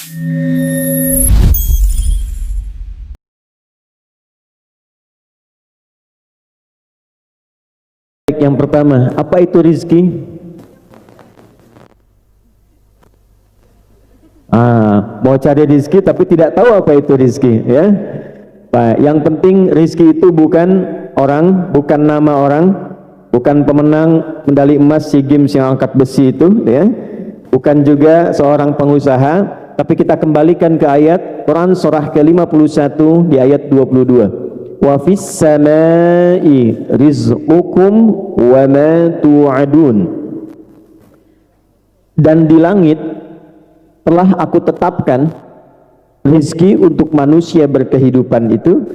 Yang pertama, apa itu rizki? Mau cari rizki tapi tidak tahu apa itu rizki, ya. Yang penting rizki itu bukan orang, bukan nama orang, bukan pemenang medali emas SEA Games yang angkat besi itu, ya. Bukan juga seorang pengusaha, tapi kita kembalikan ke ayat Quran surah ke-51 di ayat 22. Wa fis samai rizqukum wa ma tu'adun. Dan di langit telah aku tetapkan rezeki untuk manusia berkehidupan itu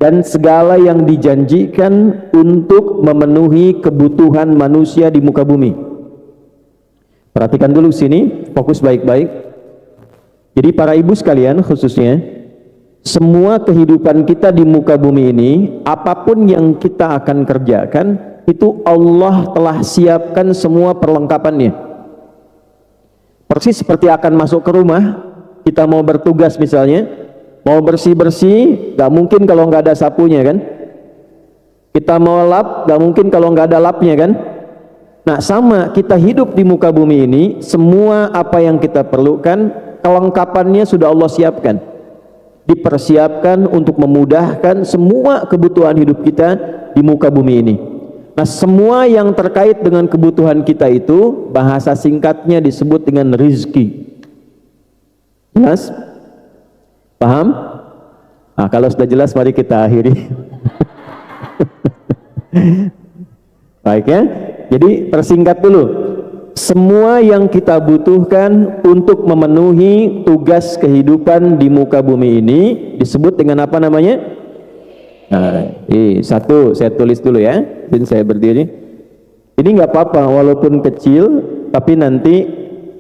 dan segala yang dijanjikan untuk memenuhi kebutuhan manusia di muka bumi. Perhatikan dulu sini, fokus baik-baik. Jadi para ibu sekalian khususnya, semua kehidupan kita di muka bumi ini, apapun yang kita akan kerjakan, itu Allah telah siapkan semua perlengkapannya. Persis seperti akan masuk ke rumah, kita mau bertugas misalnya, mau bersih-bersih, gak mungkin kalau nggak ada sapunya kan. Kita mau lap, gak mungkin kalau nggak ada lapnya kan. Nah sama, kita hidup di muka bumi ini, semua apa yang kita perlukan, kelengkapannya sudah Allah siapkan. Dipersiapkan untuk memudahkan semua kebutuhan hidup kita di muka bumi ini. Nah semua yang terkait dengan kebutuhan kita itu bahasa singkatnya disebut dengan rizki. Jelas? Paham? Nah, kalau sudah jelas mari kita akhiri. Baik ya. Jadi persingkat dulu. Semua yang kita butuhkan untuk memenuhi tugas kehidupan di muka bumi ini disebut dengan apa namanya? Nah, satu saya tulis dulu ya, dan saya berdiri. Ini nggak apa-apa walaupun kecil, tapi nanti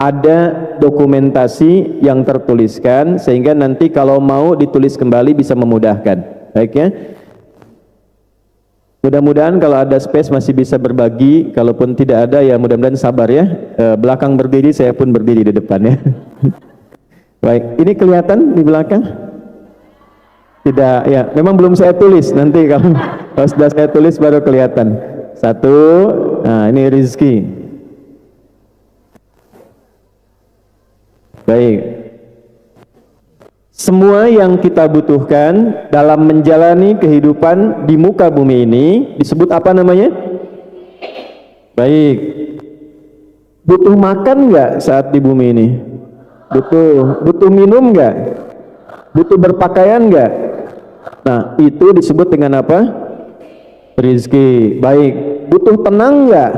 ada dokumentasi yang tertuliskan sehingga nanti kalau mau ditulis kembali bisa memudahkan. Baik ya. Mudah-mudahan kalau ada space masih bisa berbagi, kalaupun tidak ada ya mudah-mudahan sabar ya. Belakang berdiri, saya pun berdiri di depan ya. Baik, ini kelihatan di belakang? Tidak, ya memang belum saya tulis, nanti kalau sudah saya tulis baru kelihatan. Satu, nah ini rizki. Baik. Semua yang kita butuhkan dalam menjalani kehidupan di muka bumi ini disebut apa namanya? Baik. Butuh makan nggak saat di bumi ini? Butuh minum nggak? Butuh berpakaian nggak? Nah, itu disebut dengan apa? Rizki. Baik. Butuh tenang nggak?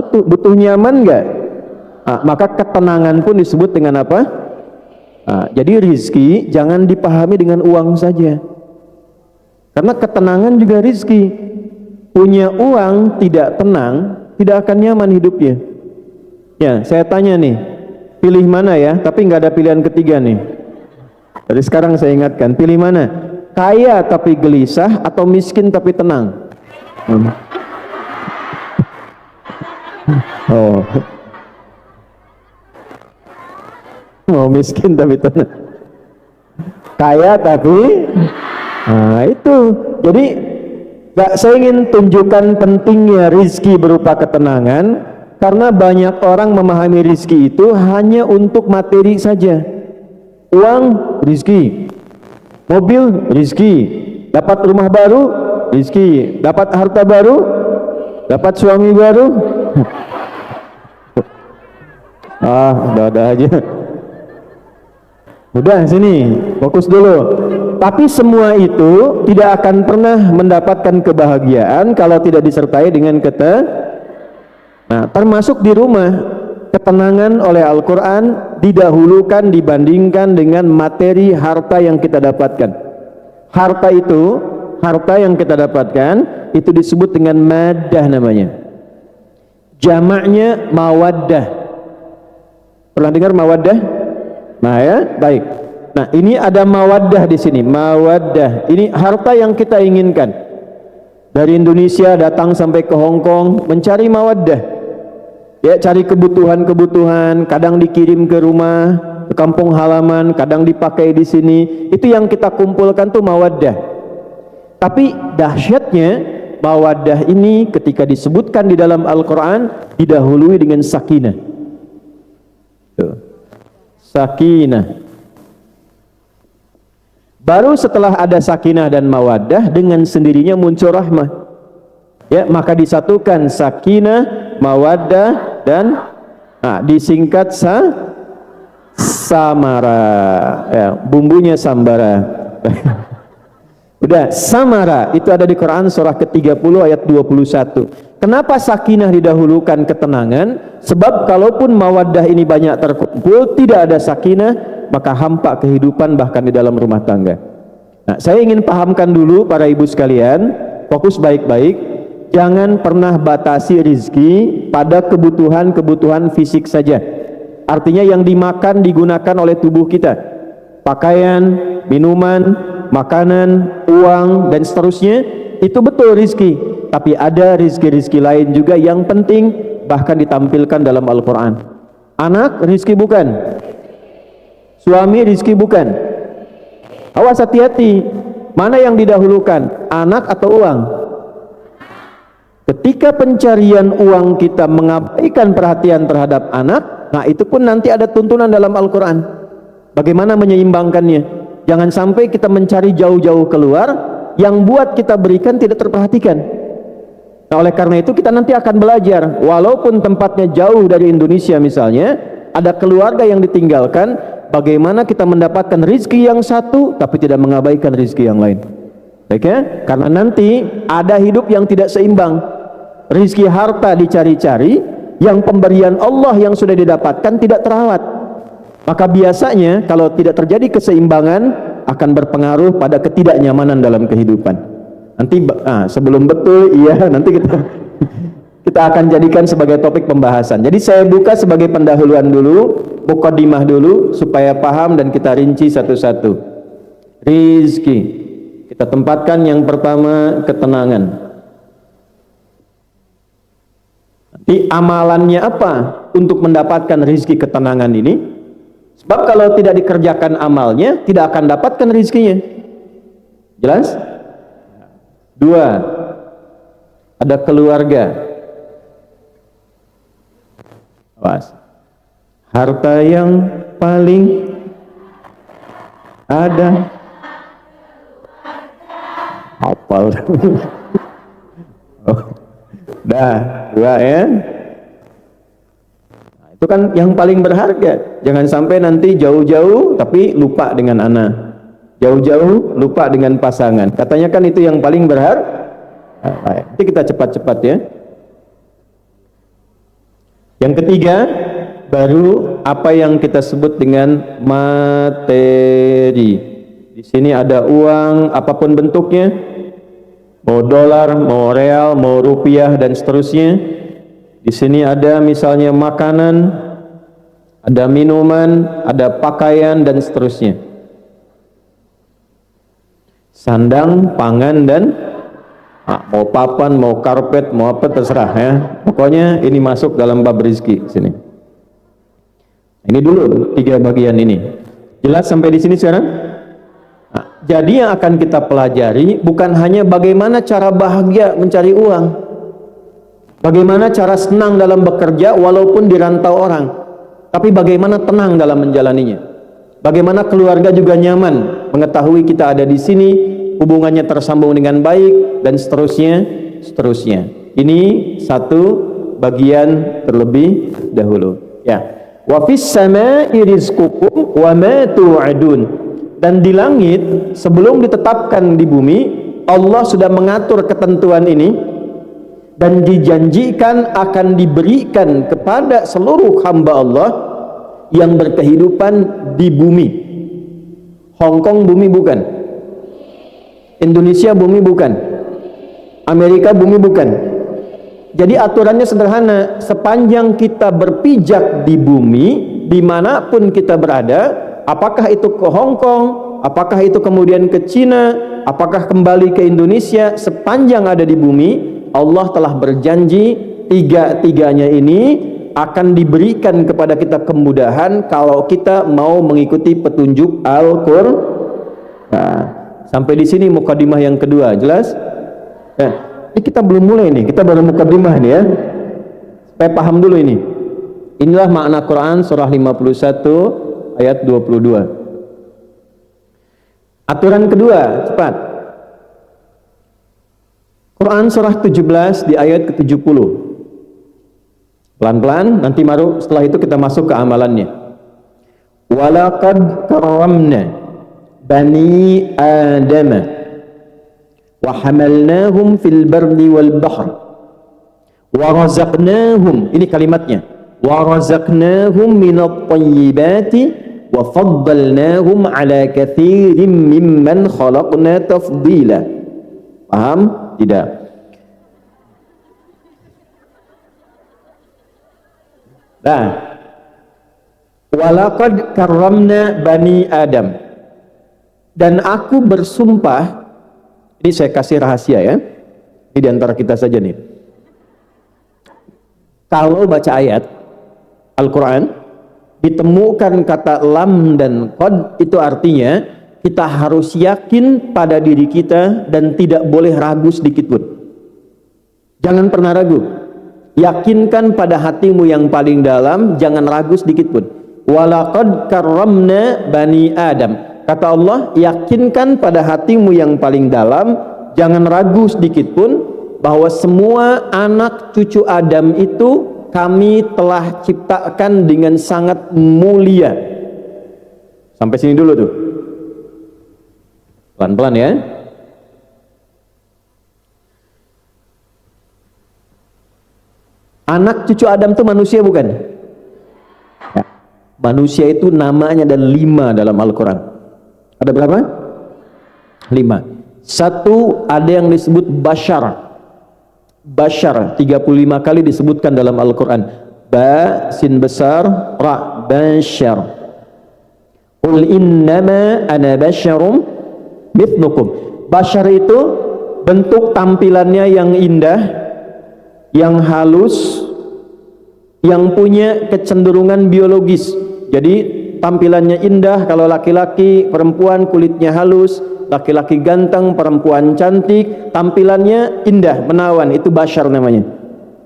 Butuh nyaman nggak? Nah, maka ketenangan pun disebut dengan apa? Nah, jadi rizki jangan dipahami dengan uang saja. Karena ketenangan juga rizki. Punya uang tidak tenang, tidak akan nyaman hidupnya. Ya, saya tanya nih, pilih mana ya? Tapi nggak ada pilihan ketiga nih. Dari sekarang saya ingatkan, pilih mana? Kaya tapi gelisah atau miskin tapi tenang? Oh. Mau miskin tapi tenang. Kaya tapi nah itu. Jadi saya ingin tunjukkan pentingnya rizki berupa ketenangan, karena banyak orang memahami rizki itu hanya untuk materi saja. Uang rizki, mobil rizki, dapat rumah baru rizki, dapat harta baru, dapat suami baru. Udah aja. Udah sini, fokus dulu. Tapi semua itu tidak akan pernah mendapatkan kebahagiaan kalau tidak disertai dengan Nah, termasuk di rumah, ketenangan oleh Al-Quran didahulukan dibandingkan dengan materi harta yang kita dapatkan. Harta yang kita dapatkan itu disebut dengan maddah namanya. Jamaknya mawaddah. Pernah dengar mawaddah? Nah ya, baik. Nah ini ada mawaddah di sini. Mawaddah ini harta yang kita inginkan. Dari Indonesia datang sampai ke Hong Kong mencari mawaddah. Ya, cari kebutuhan-kebutuhan, kadang dikirim ke rumah, kampung halaman, kadang dipakai di sini. Itu yang kita kumpulkan tuh mawaddah. Tapi dahsyatnya mawaddah ini ketika disebutkan di dalam Al-Quran didahului dengan sakinah. Tuh. Sakinah. Baru setelah ada sakinah dan mawaddah, dengan sendirinya muncul rahmah. Ya, maka disatukan sakinah, mawaddah dan disingkat samara. Ya, bumbunya sambara. Udah, samara itu ada di Quran surah ke-30 ayat 21. Kenapa sakinah didahulukan ketenangan? Sebab kalaupun mawaddah ini banyak terkumpul, tidak ada sakinah, maka hampa kehidupan bahkan di dalam rumah tangga. Nah, saya ingin pahamkan dulu para ibu sekalian, fokus baik-baik, jangan pernah batasi rizki pada kebutuhan-kebutuhan fisik saja. Artinya yang dimakan digunakan oleh tubuh kita, pakaian, minuman, makanan, uang, dan seterusnya, itu betul rizki. Tapi ada rizki-rizki lain juga yang penting, bahkan ditampilkan dalam Al-Quran. Anak rizki bukan? Suami rizki bukan? Awas, hati-hati, mana yang didahulukan, anak atau uang? Ketika pencarian uang kita mengabaikan perhatian terhadap anak, nah itu pun nanti ada tuntunan dalam Al-Quran. Bagaimana menyeimbangkannya? Jangan sampai kita mencari jauh-jauh keluar, yang buat kita berikan tidak terperhatikan. Nah, oleh karena itu kita nanti akan belajar, walaupun tempatnya jauh dari Indonesia misalnya, ada keluarga yang ditinggalkan, bagaimana kita mendapatkan rizki yang satu tapi tidak mengabaikan rizki yang lain. Baik ya? Karena nanti ada hidup yang tidak seimbang. Rizki harta dicari-cari, yang pemberian Allah yang sudah didapatkan tidak terawat. Maka biasanya kalau tidak terjadi keseimbangan akan berpengaruh pada ketidaknyamanan dalam kehidupan. Nanti sebelum betul, nanti kita akan jadikan sebagai topik pembahasan. Jadi saya buka sebagai pendahuluan dulu, muqaddimah dulu supaya paham dan kita rinci satu-satu. Rizki, kita tempatkan yang pertama ketenangan. Nanti amalannya apa untuk mendapatkan rizki ketenangan ini? Sebab kalau tidak dikerjakan amalnya, tidak akan dapatkan rizkinya. Jelas? Dua, ada keluarga. Awas. Harta yang paling ada. Hafal. Dah, dua ya. Nah, itu kan yang paling berharga. Jangan sampai nanti jauh-jauh tapi lupa dengan anak. Jauh-jauh lupa dengan pasangan. Katanya kan itu yang paling berharga. Nanti kita cepat-cepat ya. Yang ketiga, baru apa yang kita sebut dengan materi. Di sini ada uang apapun bentuknya, mau dolar, mau real, mau rupiah dan seterusnya. Di sini ada misalnya makanan, ada minuman, ada pakaian dan seterusnya. Sandang, pangan dan mau papan, mau karpet, mau apa terserah ya. Pokoknya ini masuk dalam bab rizki sini. Ini dulu tiga bagian ini. Jelas sampai di sini sekarang? Nah, jadi yang akan kita pelajari bukan hanya bagaimana cara bahagia mencari uang, bagaimana cara senang dalam bekerja walaupun dirantau orang, tapi bagaimana tenang dalam menjalaninya. Bagaimana keluarga juga nyaman mengetahui kita ada di sini, hubungannya tersambung dengan baik dan seterusnya. Ini satu bagian terlebih dahulu. Ya. Wa fis samaa'i rizqukum wa ma tu'adun. Dan di langit sebelum ditetapkan di bumi, Allah sudah mengatur ketentuan ini dan dijanjikan akan diberikan kepada seluruh hamba Allah yang berkehidupan di bumi. Hong Kong bumi bukan, Indonesia bumi bukan, Amerika bumi bukan. Jadi aturannya sederhana, sepanjang kita berpijak di bumi, dimanapun kita berada, apakah itu ke Hong Kong, apakah itu kemudian ke Cina, apakah kembali ke Indonesia, sepanjang ada di bumi, Allah telah berjanji tiga-tiganya ini akan diberikan kepada kita kemudahan kalau kita mau mengikuti petunjuk Al-Qur'an. Nah, sampai di sini mukadimah yang kedua, jelas? Nah, ini kita belum mulai nih, kita baru mukadimah nih ya. Supaya paham dulu ini. Inilah makna Quran surah 51 ayat 22. Aturan kedua, cepat. Quran surah 17 di ayat ke-70. Pelan-pelan, nanti baru setelah itu kita masuk ke amalannya. Walaqad karramna bani Adam wa hamalnahum fil barri wal bahr wa razaqnahum, ini kalimatnya, wa razaqnahum minat thayyibati wa faddalnahum ala katsirin mimman khalaqna tafdila. Paham? Tidak? Nah, walaqad karramna bani Adam, dan aku bersumpah, ini saya kasih rahasia ya, ini diantara kita saja nih. Kalau baca ayat Al-Quran ditemukan kata lam dan qad, itu artinya kita harus yakin pada diri kita dan tidak boleh ragu sedikit pun. Jangan pernah ragu. Yakinkan pada hatimu yang paling dalam, jangan ragu sedikit pun. Walaqad karramna bani Adam. Kata Allah, yakinkan pada hatimu yang paling dalam, jangan ragu sedikit pun bahwa semua anak cucu Adam itu kami telah ciptakan dengan sangat mulia. Sampai sini dulu tuh. Pelan-pelan ya. Anak cucu Adam itu manusia bukan? Ya. Manusia itu namanya ada 5 dalam Al-Quran. Ada berapa? 5. Satu, ada yang disebut bashar. Bashar 35 kali disebutkan dalam Al-Quran. Ba, sin besar, ra, bashar. Qul innama ana basyarum mithlukum. Bashar itu bentuk tampilannya yang indah, yang halus, yang punya kecenderungan biologis. Jadi tampilannya indah kalau laki-laki, perempuan kulitnya halus, laki-laki ganteng, perempuan cantik, tampilannya indah, menawan, itu bashar namanya.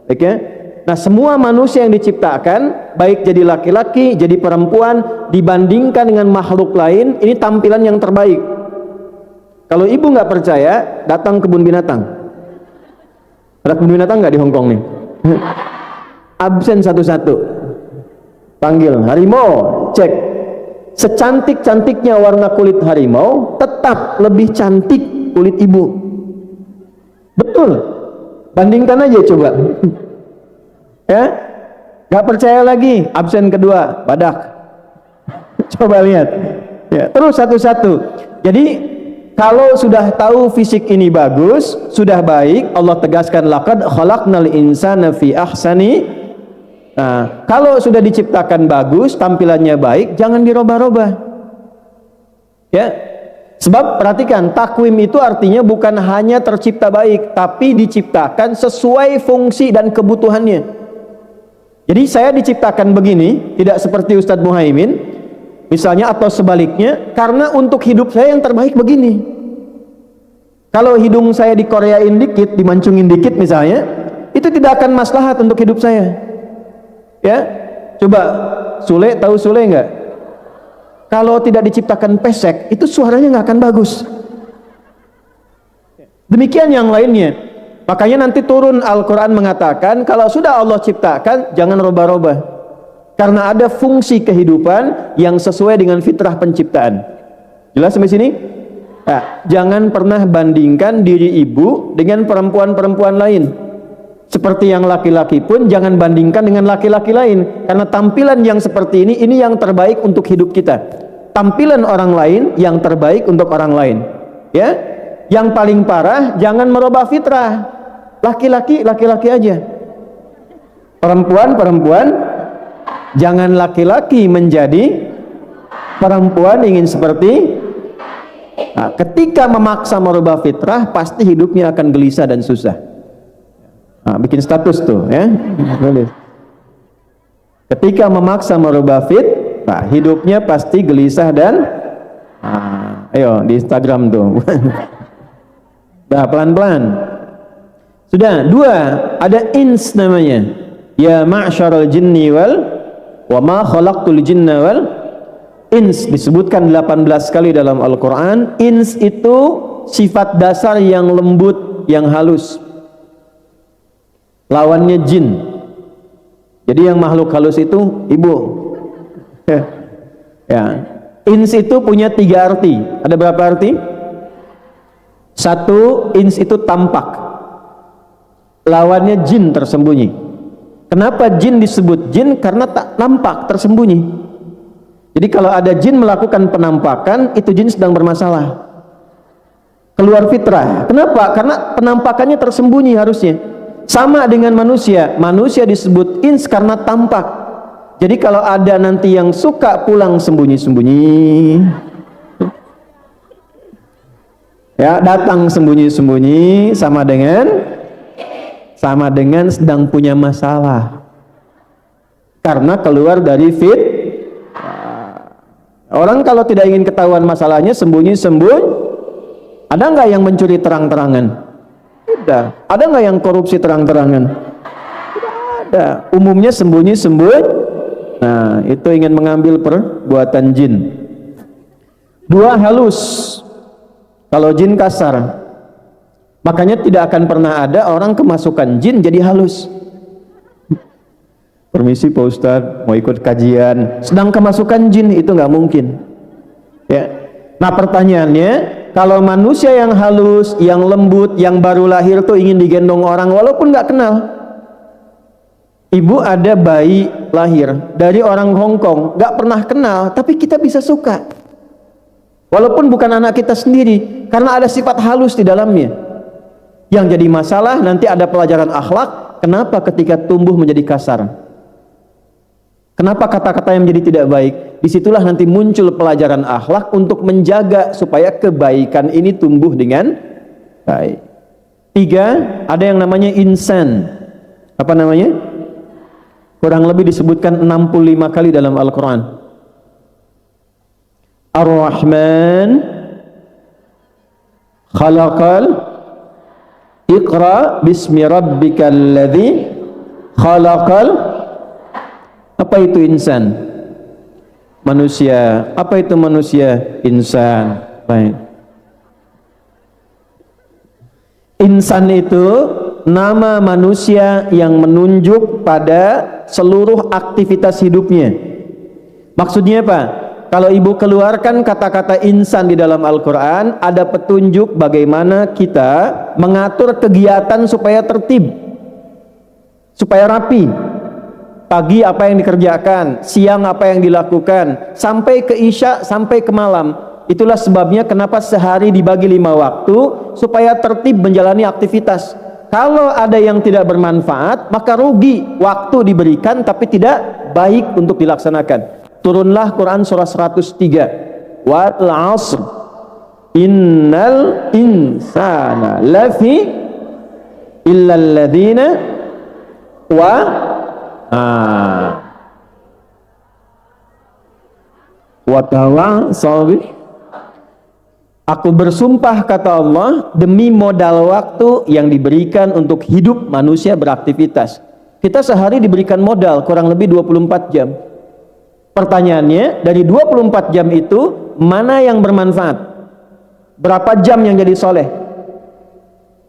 Oke? Nah, semua manusia yang diciptakan, baik jadi laki-laki, jadi perempuan, dibandingkan dengan makhluk lain, ini tampilan yang terbaik. Kalau ibu nggak percaya, datang kebun binatang. Ada kebun binatang nggak di Hongkong nih? Absen satu-satu. Panggil harimau, cek. Secantik-cantiknya warna kulit harimau, tetap lebih cantik kulit ibu. Betul. Bandingkan aja coba. Ya? Gak percaya lagi, absen kedua, badak. Coba lihat. Ya, terus satu-satu. Jadi kalau sudah tahu fisik ini bagus, sudah baik, Allah tegaskan laqad khalaqnal insana fi ahsani. Nah, kalau sudah diciptakan bagus, tampilannya baik, jangan dirubah-rubah. Ya. Sebab perhatikan, takwim itu artinya bukan hanya tercipta baik, tapi diciptakan sesuai fungsi dan kebutuhannya. Jadi saya diciptakan begini, tidak seperti Ustadz Muhaimin misalnya, atau sebaliknya, karena untuk hidup saya yang terbaik begini. Kalau hidung saya dikoreain dikit, dimancungin dikit misalnya, itu tidak akan maslahat untuk hidup saya. Ya, coba Sule, tahu Sule enggak? Kalau tidak diciptakan pesek, itu suaranya nggak akan bagus. Demikian yang lainnya. Makanya nanti turun Al-Quran mengatakan, kalau sudah Allah ciptakan, jangan rubah-rubah. Karena ada fungsi kehidupan yang sesuai dengan fitrah penciptaan. Jelas sampai sini? Nah, jangan pernah bandingkan diri ibu dengan perempuan-perempuan lain. Seperti yang laki-laki pun jangan bandingkan dengan laki-laki lain, karena tampilan yang seperti ini yang terbaik untuk hidup kita. Tampilan orang lain yang terbaik untuk orang lain. Ya, yang paling parah jangan merubah fitrah. Laki-laki aja. Perempuan jangan laki-laki menjadi perempuan ingin seperti. Nah, ketika memaksa merubah fitrah, pasti hidupnya akan gelisah dan susah. Nah, bikin status tuh ya. Ketika memaksa merubah fitrah, hidupnya pasti gelisah dan ayo di Instagram tuh. Dah pelan-pelan. Sudah, dua, ada ins namanya. Ya ma'syarul jinni wa ma khalaqtul jinna wal ins, disebutkan 18 kali dalam Al-Quran. Ins itu sifat dasar yang lembut, yang halus. Lawannya jin. Jadi yang makhluk halus itu ibu. Ya. Ins itu punya 3 arti. Ada berapa arti? 1, ins itu tampak. Lawannya jin, tersembunyi. Kenapa jin disebut jin? Karena tak nampak, tersembunyi. Jadi kalau ada jin melakukan penampakan, itu jin sedang bermasalah, keluar fitrah. Kenapa? Karena penampakannya tersembunyi harusnya. Sama dengan manusia. Manusia disebut ins karena tampak. Jadi kalau ada nanti yang suka pulang sembunyi-sembunyi, ya, datang sembunyi-sembunyi, sama dengan sedang punya masalah karena keluar dari orang. Kalau tidak ingin ketahuan masalahnya, sembunyi-sembunyi. Ada nggak yang mencuri terang-terangan? Tidak. Ada nggak yang korupsi terang-terangan? Tidak ada. Umumnya sembunyi-sembunyi. Nah, itu ingin mengambil perbuatan jin. 2, halus. Kalau jin kasar. Makanya tidak akan pernah ada orang kemasukan jin jadi halus. Permisi Pak Ustadz, mau ikut kajian, sedang kemasukan jin, itu nggak mungkin. Ya. Nah pertanyaannya, kalau manusia yang halus, yang lembut, yang baru lahir tuh ingin digendong orang walaupun nggak kenal. Ibu ada bayi lahir dari orang Hongkong, nggak pernah kenal, tapi kita bisa suka. Walaupun bukan anak kita sendiri, karena ada sifat halus di dalamnya. Yang jadi masalah nanti ada pelajaran akhlak. Kenapa ketika tumbuh menjadi kasar? Kenapa kata-kata yang menjadi tidak baik? Disitulah nanti muncul pelajaran akhlak untuk menjaga supaya kebaikan ini tumbuh dengan baik. 3, ada yang namanya insan. Apa namanya? Kurang lebih disebutkan 65 kali dalam Al-Quran. Ar-Rahman khalaqal Iqra bismi rabbikal ladzi khalaqal. Apa itu insan? Manusia. Apa itu manusia? Insan. Baik. Insan itu nama manusia yang menunjuk pada seluruh aktivitas hidupnya. Maksudnya apa? Kalau ibu keluarkan kata-kata insan di dalam Al-Quran, ada petunjuk bagaimana kita mengatur kegiatan supaya tertib, supaya rapi. Pagi apa yang dikerjakan, siang apa yang dilakukan, sampai ke isya, sampai ke malam. Itulah sebabnya kenapa sehari dibagi 5 waktu, supaya tertib menjalani aktivitas. Kalau ada yang tidak bermanfaat, maka rugi waktu diberikan tapi tidak baik untuk dilaksanakan. Turunlah Quran surah 103. Wal 'asr innal insana lafi illal ladzina wa tawassaw. Aku bersumpah, kata Allah, demi modal waktu yang diberikan untuk hidup manusia beraktivitas. Kita sehari diberikan modal kurang lebih 24 jam. Pertanyaannya, dari 24 jam itu mana yang bermanfaat? Berapa jam yang jadi soleh?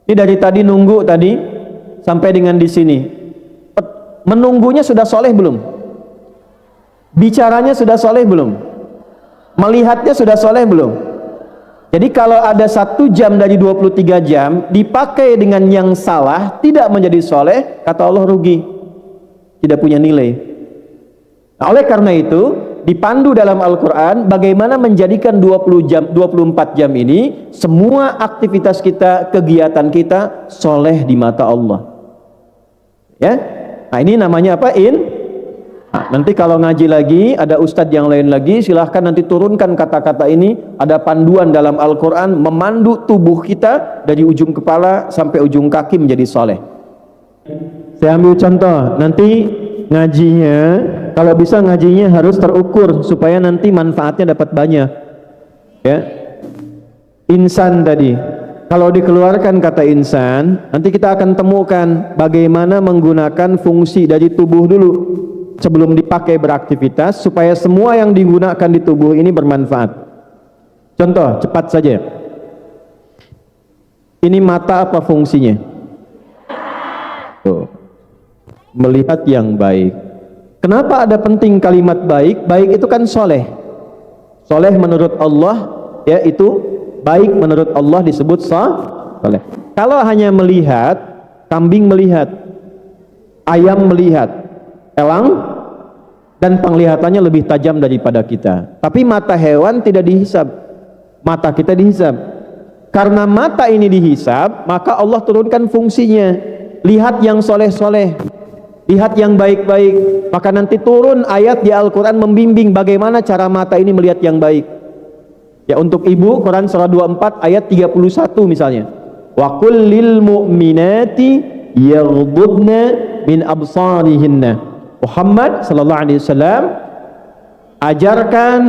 Ini dari tadi nunggu tadi sampai dengan di sini. Menunggunya sudah soleh belum? Bicaranya sudah soleh belum? Melihatnya sudah soleh belum? Jadi kalau ada 1 jam dari 23 jam dipakai dengan yang salah, tidak menjadi soleh, kata Allah rugi, tidak punya nilai. Nah, oleh karena itu dipandu dalam Al-Quran bagaimana menjadikan 24 jam ini semua aktivitas kita, kegiatan kita soleh di mata Allah. Ya, nah ini namanya apa? Nah, nanti kalau ngaji lagi ada ustadz yang lain lagi, silahkan nanti turunkan kata-kata ini. Ada panduan dalam Al-Quran memandu tubuh kita dari ujung kepala sampai ujung kaki menjadi soleh. Saya ambil contoh, nanti ngajinya, kalau bisa ngajinya harus terukur supaya nanti manfaatnya dapat banyak. Ya. Insan tadi, kalau dikeluarkan kata insan, nanti kita akan temukan bagaimana menggunakan fungsi dari tubuh dulu sebelum dipakai beraktivitas supaya semua yang digunakan di tubuh ini bermanfaat. Contoh, cepat saja. Ini mata apa fungsinya? Tuh. Melihat yang baik. Kenapa ada penting kalimat baik? Baik itu kan soleh. Soleh menurut Allah, ya itu baik menurut Allah disebut soleh. Kalau hanya melihat, kambing melihat, ayam melihat, elang dan penglihatannya lebih tajam daripada kita. Tapi mata hewan tidak dihisab, mata kita dihisab. Karena mata ini dihisab, maka Allah turunkan fungsinya. Lihat yang soleh-soleh, lihat yang baik-baik. Maka nanti turun ayat di Al-Quran membimbing bagaimana cara mata ini melihat yang baik. Ya, untuk ibu, Quran surah 24 ayat 31 misalnya. Wa qul lil mu'minati yaghdudna min absarihinna. Muhammad sallallahu alaihi wasallam, ajarkan,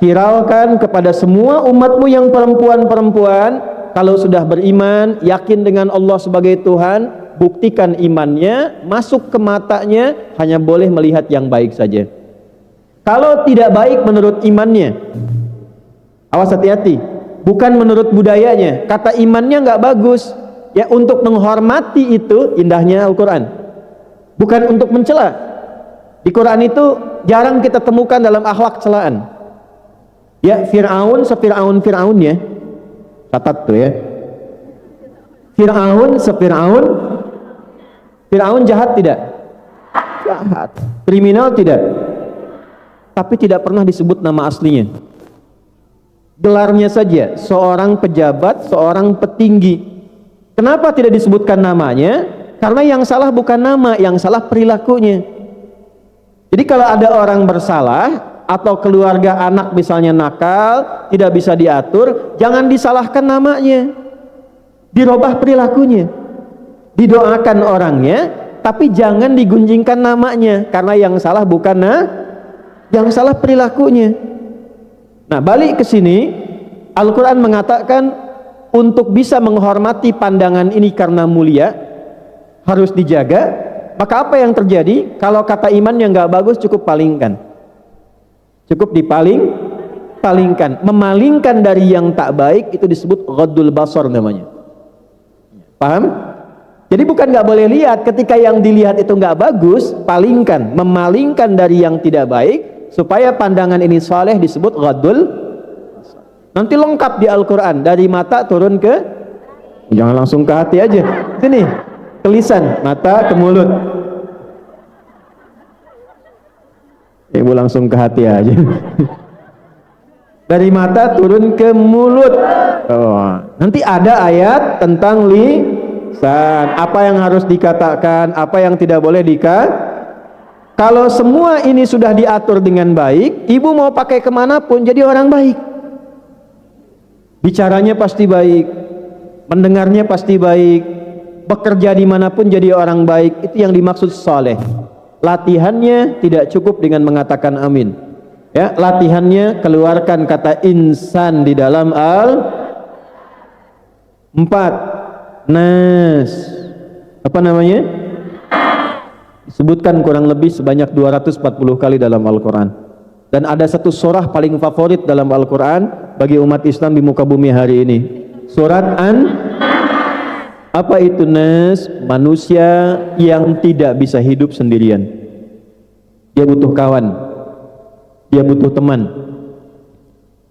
viralkan kepada semua umatmu yang perempuan-perempuan, kalau sudah beriman, yakin dengan Allah sebagai Tuhan, buktikan imannya, masuk ke matanya hanya boleh melihat yang baik saja. Kalau tidak baik menurut imannya, awas hati-hati, bukan menurut budayanya, kata imannya nggak bagus, ya untuk menghormati itu indahnya Al-Quran, bukan untuk mencela. Di Quran itu jarang kita temukan dalam akhlak celaan. Ya, Fir'aun Fir'aunnya, catat tuh ya. Fir'aun jahat tidak? Jahat. Kriminal tidak? Tapi tidak pernah disebut nama aslinya. Gelarnya saja, seorang pejabat, seorang petinggi. Kenapa tidak disebutkan namanya? Karena yang salah bukan nama, yang salah perilakunya. Jadi kalau ada orang bersalah atau keluarga anak misalnya nakal, tidak bisa diatur, jangan disalahkan namanya, dirubah perilakunya, didoakan orangnya, tapi jangan digunjingkan namanya, karena yang salah bukan yang salah perilakunya. Nah, balik ke sini, Al-Quran mengatakan untuk bisa menghormati pandangan ini karena mulia harus dijaga. Maka apa yang terjadi? Kalau kata iman yang nggak bagus cukup palingkan, cukup palingkan, memalingkan dari yang tak baik itu disebut ghaddul basar namanya. Paham? Jadi bukan nggak boleh lihat, ketika yang dilihat itu nggak bagus, palingkan, memalingkan dari yang tidak baik supaya pandangan ini saleh disebut ghaddul. Nanti lengkap di Al-Quran, dari mata turun ke, jangan langsung ke hati aja, sini ke lisan, mata ke mulut. Ibu langsung ke hati aja. Dari mata turun ke mulut. Nanti ada ayat tentang lisan, apa yang harus dikatakan, apa yang tidak boleh dikatakan. Kalau semua ini sudah diatur dengan baik, ibu mau pakai kemanapun jadi orang baik. Bicaranya pasti baik, mendengarnya pasti baik, bekerja dimanapun jadi orang baik. Itu yang dimaksud saleh. Latihannya tidak cukup dengan mengatakan amin. Ya, latihannya keluarkan kata insan di dalam nas. Apa namanya? Disebutkan kurang lebih sebanyak 240 kali dalam Al-Quran. Dan ada satu surah paling favorit dalam Al-Quran bagi umat Islam di muka bumi hari ini. Surat apa itu nas? Manusia yang tidak bisa hidup sendirian. Dia butuh kawan, dia butuh teman.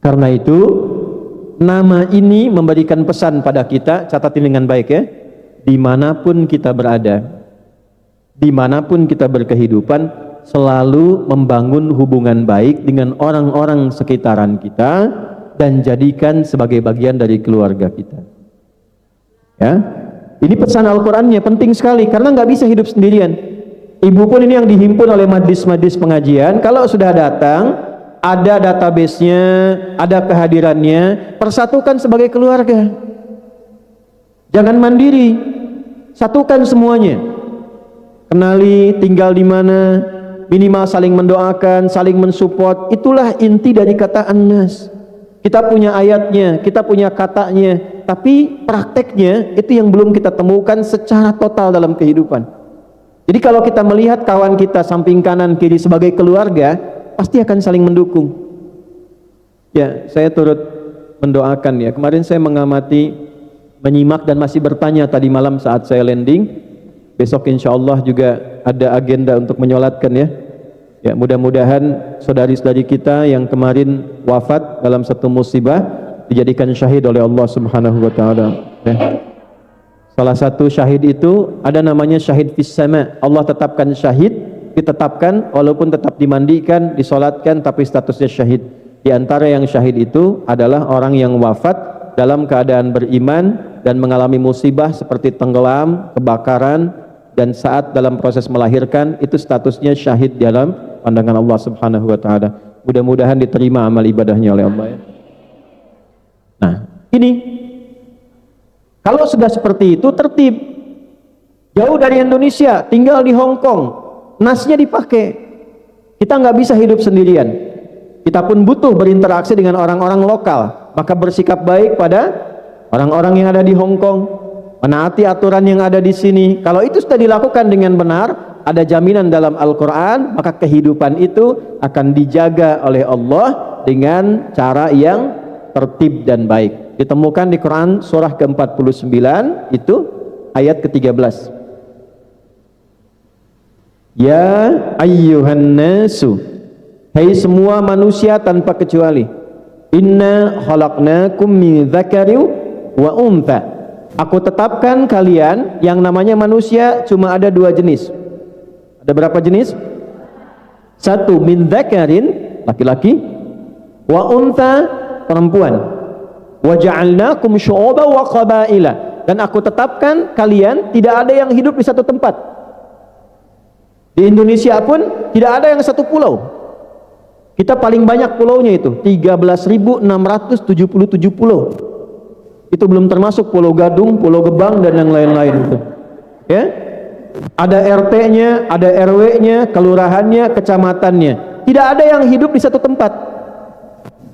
Karena itu nama ini memberikan pesan pada kita, catatin dengan baik ya, dimanapun kita berada, dimanapun kita berkehidupan, selalu membangun hubungan baik dengan orang-orang sekitaran kita dan jadikan sebagai bagian dari keluarga kita. Ya, ini pesan Al-Qurannya penting sekali karena nggak bisa hidup sendirian. Ibu pun ini yang dihimpun oleh majlis-majlis pengajian. Kalau sudah datang, ada database-nya, ada kehadirannya, persatukan sebagai keluarga. Jangan mandiri, satukan semuanya. kenali tinggal di mana, minimal saling mendoakan, saling mensupport. Itulah inti dari kata an-nas. Kita punya ayatnya, kita punya katanya, tapi prakteknya itu yang belum kita temukan secara total dalam kehidupan. Jadi kalau kita melihat kawan kita samping kanan kiri sebagai keluarga, pasti akan saling mendukung. Ya, saya turut mendoakan ya. Kemarin saya mengamati, menyimak dan masih bertanya tadi malam saat saya landing. Besok insya Allah juga ada agenda untuk menyolatkan ya. Ya, mudah-mudahan saudari-saudari kita yang kemarin wafat dalam satu musibah dijadikan syahid oleh Allah Subhanahu wa taala. Ya. Salah satu syahid itu ada namanya syahid fis sama. Allah tetapkan syahid, ditetapkan walaupun tetap dimandikan, disolatkan tapi statusnya syahid. Di antara yang syahid itu adalah orang yang wafat dalam keadaan beriman dan mengalami musibah seperti tenggelam, kebakaran, dan saat dalam proses melahirkan itu statusnya syahid dalam pandangan Allah Subhanahu wa taala. Mudah-mudahan diterima amal ibadahnya oleh Allah ya. Nah, ini kalau sudah seperti itu tertib. Jauh dari Indonesia, tinggal di Hong Kong, nasnya dipakai. Kita nggak bisa hidup sendirian. Kita pun butuh berinteraksi dengan orang-orang lokal. Maka bersikap baik pada orang-orang yang ada di Hong Kong, menaati aturan yang ada di sini. Kalau itu sudah dilakukan dengan benar, ada jaminan dalam Al-Quran, maka kehidupan itu akan dijaga oleh Allah dengan cara yang tertib dan baik. Ditemukan di Quran surah ke-49 itu ayat ke-13. Ya ayyuhan nasu, hai semua manusia tanpa kecuali, inna khalaqnakum min dzakari wa untha. Aku tetapkan kalian yang namanya manusia cuma ada dua jenis. Ada berapa jenis? Satu, min dzakarin, laki-laki, wa untha, perempuan. Wa ja'alnakum syu'uban wa qabaila. Dan aku tetapkan kalian tidak ada yang hidup di satu tempat. Di Indonesia pun tidak ada yang satu pulau. Kita paling banyak pulaunya itu 13.677 pulau. Itu belum termasuk Pulau Gadung, Pulau Gebang dan yang lain-lain itu. Ya. Ada RT-nya, ada RW-nya, kelurahannya, kecamatannya. Tidak ada yang hidup di satu tempat.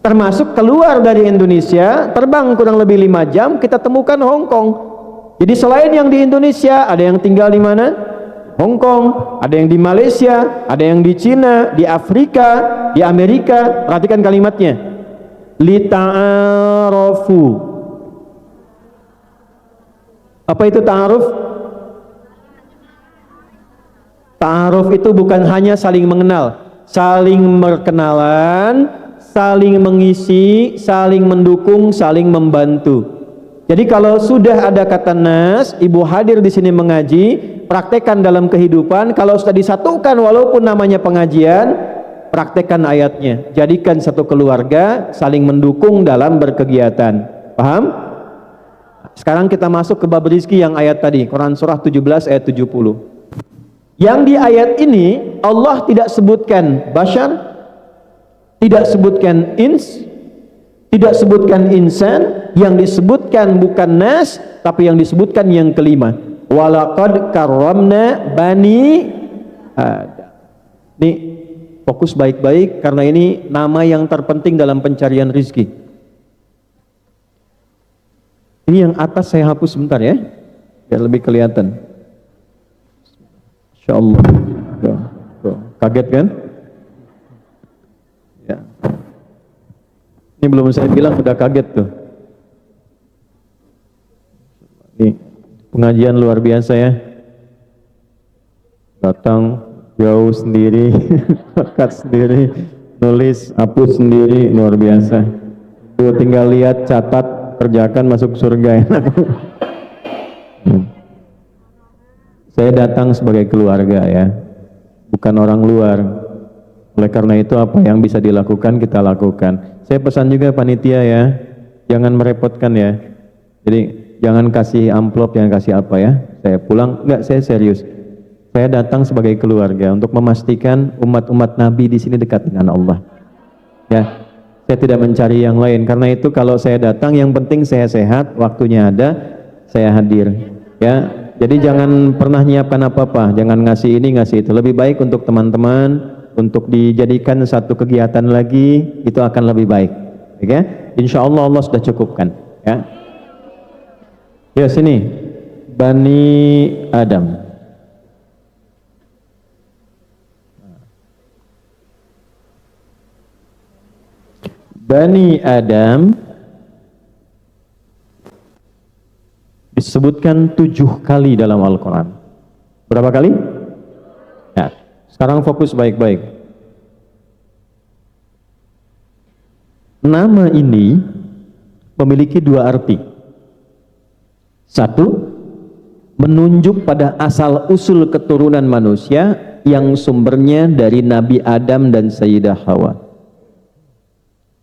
Termasuk keluar dari Indonesia, terbang kurang lebih 5 jam, kita temukan Hong Kong. Jadi selain yang di Indonesia, ada yang tinggal di mana? Hong Kong, ada yang di Malaysia, ada yang di Cina, di Afrika, di Amerika. Perhatikan kalimatnya. Lita'arafu. Apa itu ta'aruf? Ta'aruf itu bukan hanya saling mengenal, saling berkenalan, saling mengisi, saling mendukung, saling membantu. Jadi kalau sudah ada kata nas, ibu hadir di sini mengaji, praktekkan dalam kehidupan. Kalau sudah disatukan walaupun namanya pengajian, praktekkan ayatnya. Jadikan satu keluarga saling mendukung dalam berkegiatan. Paham? Sekarang kita masuk ke bab rizki yang ayat tadi, Quran surah 17 ayat 70. Yang di ayat ini Allah tidak sebutkan bashar, tidak sebutkan ins, tidak sebutkan insan. Yang disebutkan bukan nas, tapi yang disebutkan yang kelima, walaqad karramna bani Adam. Nih fokus baik-baik karena ini nama yang terpenting dalam pencarian rizki. Ini yang atas saya hapus sebentar ya, biar lebih kelihatan. Insyaallah. Tuh. Kaget kan? Ya. Ini belum saya bilang udah kaget tuh. Ini pengajian luar biasa ya. Datang jauh sendiri, angkat sendiri, nulis, hapus sendiri, luar biasa. Tuh tinggal lihat, catat, kerjakan, masuk surga. Saya datang sebagai keluarga ya, bukan orang luar. Oleh karena itu apa yang bisa dilakukan kita lakukan. Saya pesan juga panitia ya, jangan merepotkan ya. Jadi jangan kasih amplop, jangan kasih apa ya. Saya pulang, enggak, saya serius. Saya datang sebagai keluarga untuk memastikan umat-umat Nabi di sini dekat dengan Allah. Ya. Saya tidak mencari yang lain. Karena itu kalau saya datang yang penting saya sehat, waktunya ada, saya hadir. Ya, Jadi jangan pernah nyiapkan apa-apa, jangan ngasih ini ngasih itu. Lebih baik untuk teman-teman, untuk dijadikan satu kegiatan lagi, itu akan lebih baik. Oke? Insya Allah Allah sudah cukupkan. Ya. Ya sini, Bani Adam. Bani Adam disebutkan 7 kali dalam Al-Quran. Berapa kali? Ya, sekarang fokus baik-baik. Nama ini memiliki 2 arti. 1, menunjuk pada asal-usul keturunan manusia yang sumbernya dari Nabi Adam dan Sayyidah Hawa.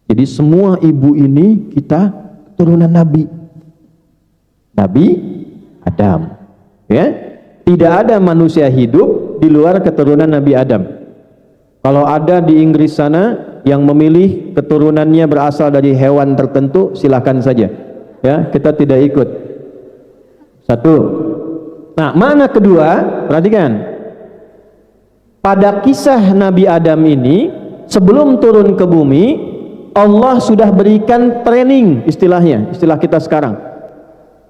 Jadi semua ibu ini kita keturunan Nabi Adam, ya. Tidak ada manusia hidup di luar keturunan Nabi Adam. Kalau ada di Inggris sana yang memilih keturunannya berasal dari hewan tertentu, silahkan saja, ya. Kita tidak ikut. 1. Nah, mana kedua? Perhatikan. Pada kisah Nabi Adam ini, sebelum turun ke bumi, Allah sudah berikan training, istilahnya, istilah kita sekarang.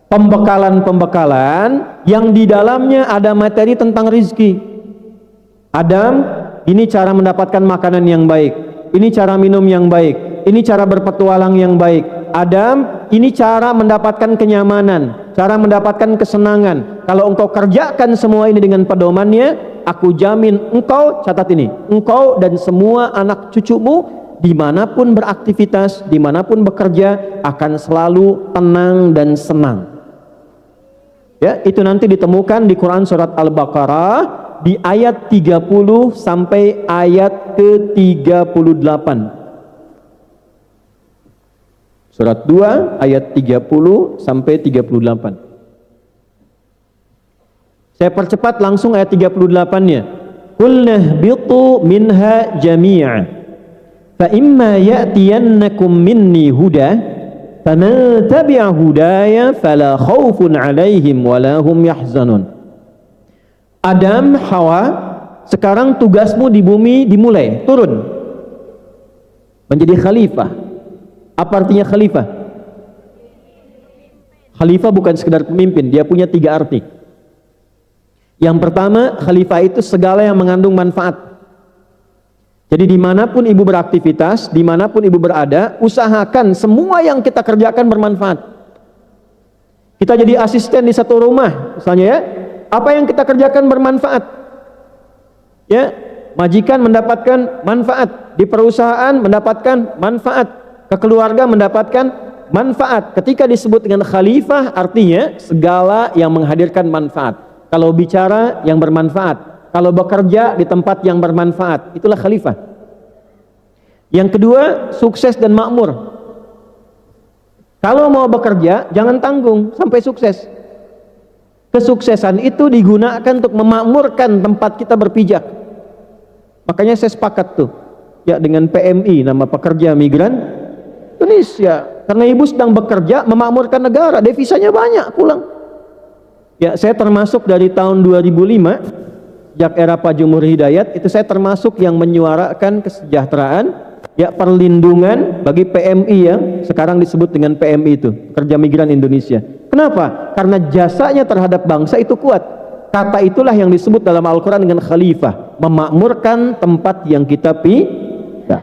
Pembekalan-pembekalan yang di dalamnya ada materi tentang rizki. Adam, ini cara mendapatkan makanan yang baik, ini cara minum yang baik, ini cara berpetualang yang baik. Adam, ini cara mendapatkan kenyamanan, cara mendapatkan kesenangan. Kalau engkau kerjakan semua ini dengan pedomannya, aku jamin engkau, catat ini, engkau dan semua anak cucumu dimanapun beraktivitas, dimanapun bekerja, akan selalu tenang dan senang. Ya, itu nanti ditemukan di Quran surat Al-Baqarah di ayat 30 sampai ayat ke-38. Surat 2 ayat 30 sampai 38. Saya percepat langsung ayat 38-nya. Qulna bitu minha jami'a fa imma ya'tiyannakum minni huda faman tabi'a hudaya fala khaufun 'alaihim wala hum yahzanun. Adam, Hawa, sekarang tugasmu di bumi dimulai, turun menjadi khalifah. Apa artinya khalifah? Khalifah bukan sekedar pemimpin, dia punya 3 arti. Yang pertama, khalifah itu segala yang mengandung manfaat. Jadi dimanapun ibu beraktivitas, dimanapun ibu berada, usahakan semua yang kita kerjakan bermanfaat. Kita jadi asisten di satu rumah, misalnya ya, apa yang kita kerjakan bermanfaat. Ya, majikan mendapatkan manfaat, di perusahaan mendapatkan manfaat, ke keluarga mendapatkan manfaat. Ketika disebut dengan khalifah, artinya segala yang menghadirkan manfaat. Kalau bicara yang bermanfaat, kalau bekerja di tempat yang bermanfaat, itulah khalifah. Yang kedua, sukses dan makmur. Kalau mau bekerja, jangan tanggung sampai sukses. Kesuksesan itu digunakan untuk memakmurkan tempat kita berpijak. Makanya saya sepakat tuh, ya, dengan PMI, nama Pekerja Migran Indonesia. Karena ibu sedang bekerja memakmurkan negara, devisanya banyak pulang. Ya, saya termasuk dari tahun 2005, sejak era Pak Jumhur Hidayat, itu saya termasuk yang menyuarakan kesejahteraan, ya, perlindungan bagi PMI yang sekarang disebut dengan PMI itu, Pekerja Migran Indonesia. Kenapa? Karena jasanya terhadap bangsa itu kuat. Kata itulah yang disebut dalam Al-Quran dengan khalifah, memakmurkan tempat yang kita pindah.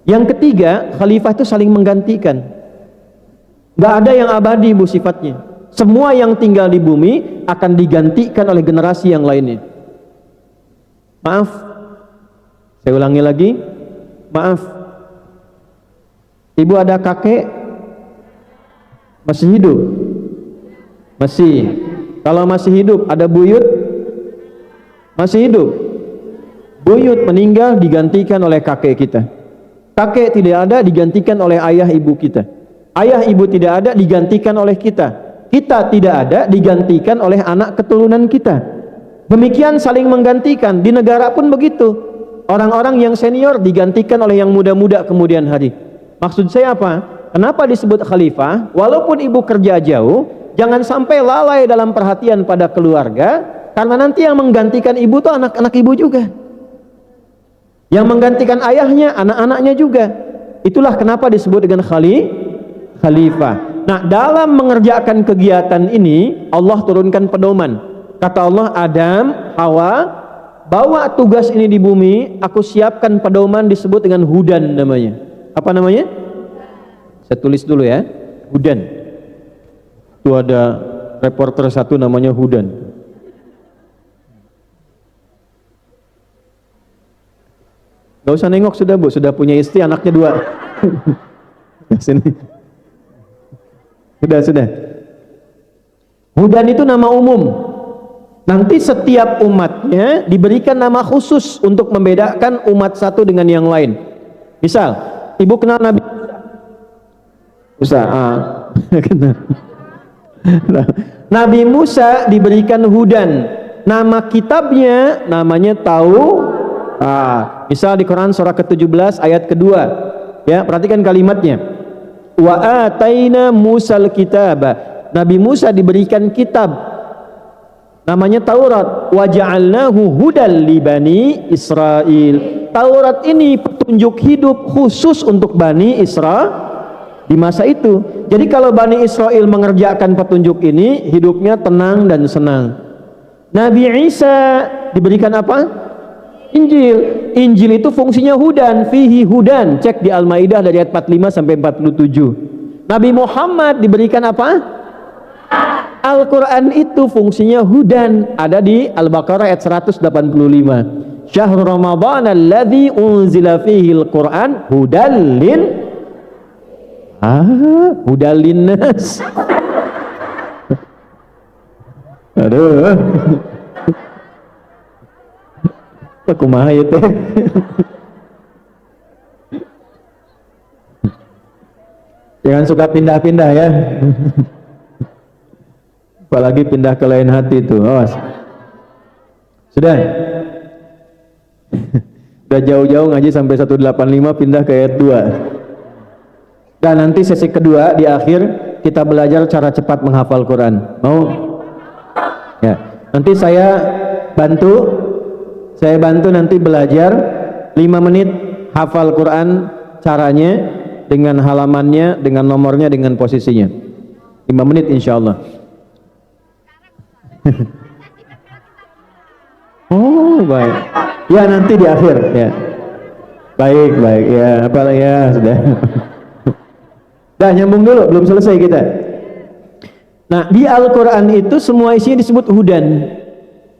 Yang ketiga, khalifah itu saling menggantikan. Gak ada yang abadi bu sifatnya. Semua yang tinggal di bumi akan digantikan oleh generasi yang lainnya. Maaf, saya ulangi lagi, maaf, ibu ada kakek masih hidup? Masih. Kalau masih hidup, ada buyut? Masih hidup. Buyut meninggal digantikan oleh kakek kita. Kakek tidak ada digantikan oleh ayah ibu kita. Ayah ibu tidak ada digantikan oleh kita. Kita tidak ada digantikan oleh anak keturunan kita. Demikian saling menggantikan. Di negara pun begitu. Orang-orang yang senior digantikan oleh yang muda-muda kemudian hari. Maksud saya apa? Kenapa disebut khalifah? Walaupun ibu kerja jauh, Jangan sampai lalai dalam perhatian pada keluarga, karena nanti yang menggantikan ibu tuh anak-anak ibu juga. Yang menggantikan ayahnya, anak-anaknya juga. Itulah kenapa disebut dengan khalifah. Nah, dalam mengerjakan kegiatan ini, Allah turunkan pedoman. Kata Allah, Adam, Hawa, bawa tugas ini di bumi, aku siapkan pedoman disebut dengan hudan namanya. Apa namanya? Saya tulis dulu ya, hudan. Itu ada reporter satu namanya Hudan. Gak usah nengok sudah Bu, sudah punya istri, anaknya 2. Sini. Sudah. Hudan itu nama umum. Nanti setiap umatnya diberikan nama khusus untuk membedakan umat satu dengan yang lain. Misal, ibu kenal Nabi Musa. Nabi Musa diberikan Hudan. Nama kitabnya namanya misal di Quran surah ke-17 ayat kedua. Ya, perhatikan kalimatnya. Wa ataina Musal kitaba. Nabi Musa diberikan kitab namanya Taurat. Wa ja'alnahu hudal li bani Israil. Taurat ini petunjuk hidup khusus untuk Bani Israel di masa itu. Jadi kalau Bani Israel mengerjakan petunjuk ini, hidupnya tenang dan senang. Nabi Isa diberikan apa? Injil. Injil itu fungsinya hudan, fihi hudan. Cek di Al-Maidah dari ayat 45 sampai 47. Nabi Muhammad diberikan apa? Al-Quran itu fungsinya hudan. Ada di Al-Baqarah ayat 185. Syahrul Ramadan alladzi unzila fihi al-Quran hudan linnas. Aduh. Aku mah itu. Jangan suka pindah-pindah ya. Apalagi pindah ke lain hati itu. Awas. Sudah. Udah jauh-jauh ngaji sampai 185 pindah ke ayat 2. Dan nanti sesi kedua di akhir kita belajar cara cepat menghafal Quran. Mau? Ya. Nanti saya bantu nanti belajar 5 menit hafal Quran, caranya dengan halamannya, dengan nomornya, dengan posisinya. 5 menit insyaallah. Oh, baik. Ya, nanti di akhir ya. Baik ya, apalah ya, sudah. Dah, nyambung dulu, belum selesai kita. Nah, di Al-Quran itu semua isinya disebut hudan.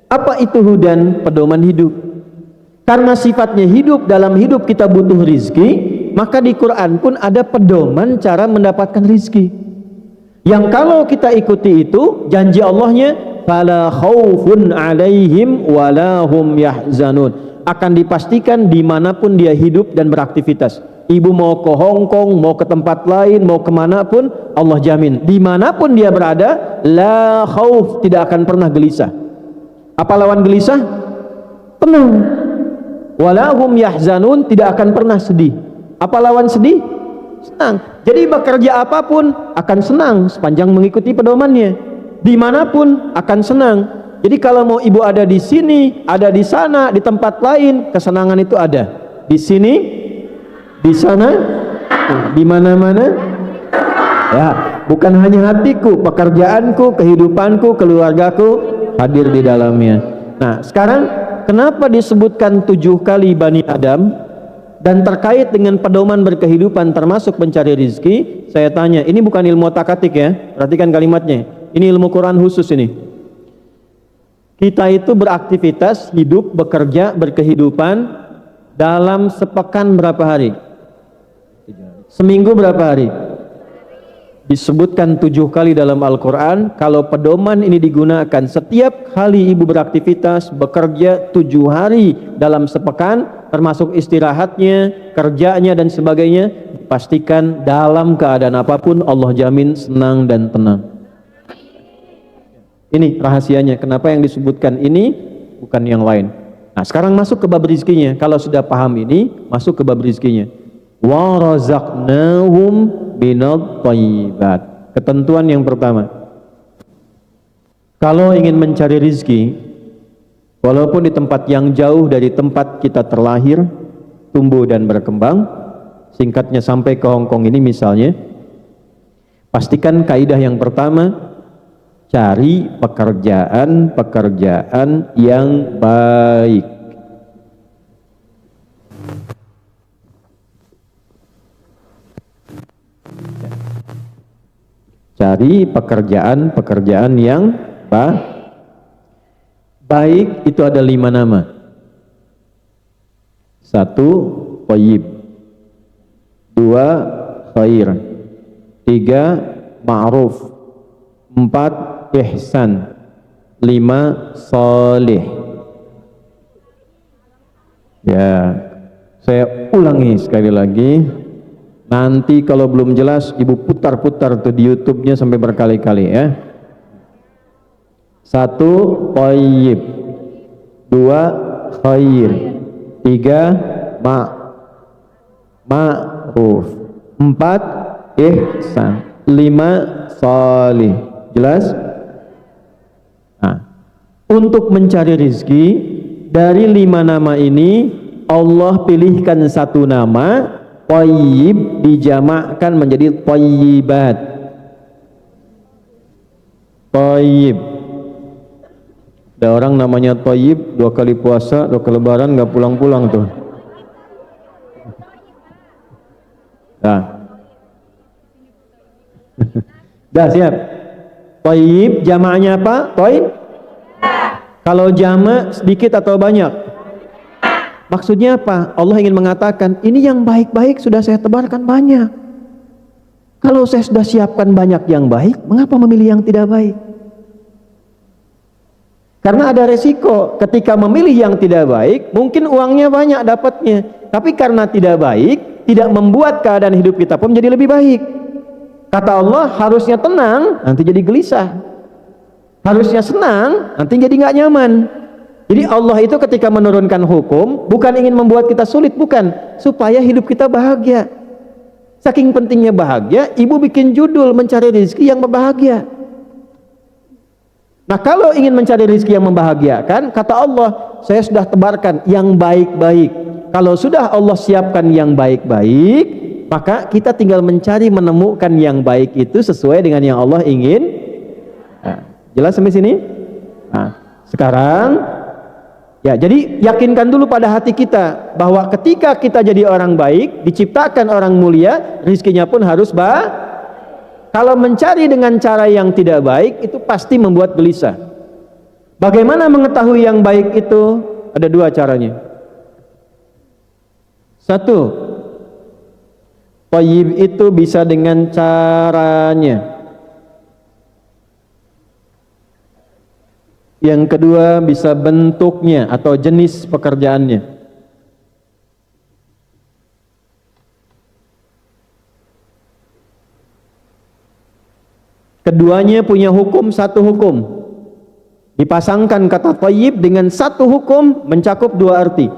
Apa itu hudan? Pedoman hidup. Karena sifatnya hidup, dalam hidup kita butuh rizki, maka di Quran pun ada pedoman cara mendapatkan rizki. Yang kalau kita ikuti itu, janji Allahnya, fala khaufun alaihim walahum yahzanun. Akan dipastikan dimanapun dia hidup dan beraktivitas. Ibu mau ke Hong Kong, mau ke tempat lain, mau kemana pun, Allah jamin dimanapun dia berada, la khauf, tidak akan pernah gelisah. Apa lawan gelisah? Tenang. Walahum yahzanun, tidak akan pernah sedih. Apa lawan sedih? Senang. Jadi bekerja apapun akan senang sepanjang mengikuti pedomannya. Dimanapun akan senang. Jadi kalau mau ibu ada di sini, ada di sana, di tempat lain, kesenangan itu ada. Di sini, di sana, di mana-mana. Ya, bukan hanya hatiku, pekerjaanku, kehidupanku, keluargaku hadir di dalamnya. Nah, sekarang kenapa disebutkan 7 kali Bani Adam dan terkait dengan pedoman berkehidupan termasuk mencari rizki? Saya tanya, ini bukan ilmu otak-atik ya, perhatikan kalimatnya, ini ilmu Quran khusus ini. Kita itu beraktivitas, hidup, bekerja, berkehidupan dalam sepekan berapa hari? Seminggu berapa hari? Disebutkan 7 kali dalam Al-Quran. Kalau pedoman ini digunakan setiap kali ibu beraktivitas, bekerja 7 hari dalam sepekan, termasuk istirahatnya, kerjanya dan sebagainya, pastikan dalam keadaan apapun Allah jamin senang dan tenang. Ini rahasianya, kenapa yang disebutkan ini bukan yang lain. Nah, sekarang masuk ke bab rizkinya. Kalau sudah paham ini, masuk ke bab rizkinya. Wa razaqnahum minat thayyibat. Ketentuan yang pertama, Kalau ingin mencari rizki, walaupun di tempat yang jauh dari tempat kita terlahir, tumbuh dan berkembang, singkatnya sampai ke Hong Kong ini misalnya, pastikan kaidah yang pertama, cari pekerjaan yang baik. Cari pekerjaan yang baik. Itu ada 5 nama. 1, thayyib. 2, khair. 3, ma'ruf. 4, ihsan. 5, salih. Ya, saya ulangi sekali lagi. Nanti kalau belum jelas, ibu putar-putar tuh di YouTube-nya sampai berkali-kali ya. 1, thayyib. 2, khair. 3, ma'ruf. 4, ihsan. 5, salih. Jelas? Nah, untuk mencari rizki, dari 5 nama ini Allah pilihkan 1 nama, thayyib, dijamakkan menjadi thayyibat. Thayyib. Ada orang namanya thayyib, 2 kali puasa, 2 kali lebaran nggak pulang-pulang tuh. Dah. Dah siap. Thayyib jamaknya apa? Thayyib. Kalau jamak sedikit atau banyak? Maksudnya apa? Allah ingin mengatakan, ini yang baik-baik sudah saya tebarkan banyak. Kalau saya sudah siapkan banyak yang baik, mengapa memilih yang tidak baik? Karena ada resiko, ketika memilih yang tidak baik, mungkin uangnya banyak dapatnya, tapi karena tidak baik, tidak membuat keadaan hidup kita pun menjadi lebih baik. Kata Allah, harusnya tenang, nanti jadi gelisah. Harusnya senang, nanti jadi nggak nyaman. Jadi Allah itu ketika menurunkan hukum bukan ingin membuat kita sulit, bukan, supaya hidup kita bahagia. Saking pentingnya bahagia, ibu bikin judul mencari rezeki yang berbahagia. Nah, kalau ingin mencari rezeki yang membahagiakan, kata Allah, saya sudah tebarkan yang baik-baik. Kalau sudah Allah siapkan yang baik-baik, maka kita tinggal mencari menemukan yang baik itu sesuai dengan yang Allah ingin. Nah, jelas sampai sini? Nah, sekarang ya, jadi yakinkan dulu pada hati kita bahwa ketika kita jadi orang baik, diciptakan orang mulia, rizkinya pun harus baik. Kalau mencari dengan cara yang tidak baik, itu pasti membuat gelisah. Bagaimana mengetahui yang baik itu? Ada 2 caranya. 1, thayyib itu bisa dengan caranya. Yang kedua, bisa bentuknya atau jenis pekerjaannya. Keduanya punya hukum, 1 hukum. Dipasangkan kata thayyib dengan 1 hukum, mencakup 2 arti.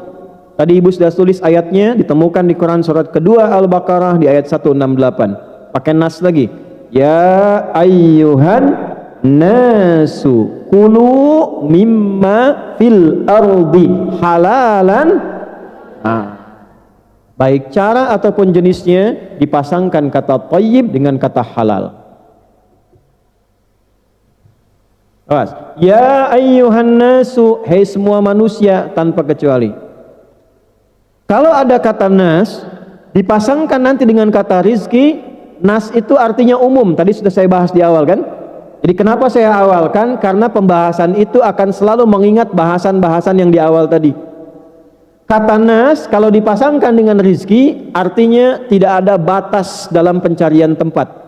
Tadi ibu sudah tulis ayatnya, ditemukan di Quran surat kedua Al-Baqarah di ayat 168. Pakai nas lagi. Ya ayyuhan nasu kulu mimma fil ardi halalan. Baik cara ataupun jenisnya dipasangkan kata thayyib dengan kata halal. Awas. Ya ayyuhan nasu, hai semua manusia tanpa kecuali. Kalau ada kata nas dipasangkan nanti dengan kata rizki, nas itu artinya umum. Tadi sudah saya bahas di awal kan? Jadi kenapa saya awalkan? Karena pembahasan itu akan selalu mengingat bahasan-bahasan yang di awal tadi. Kata nas kalau dipasangkan dengan rizki artinya tidak ada batas dalam pencarian tempat.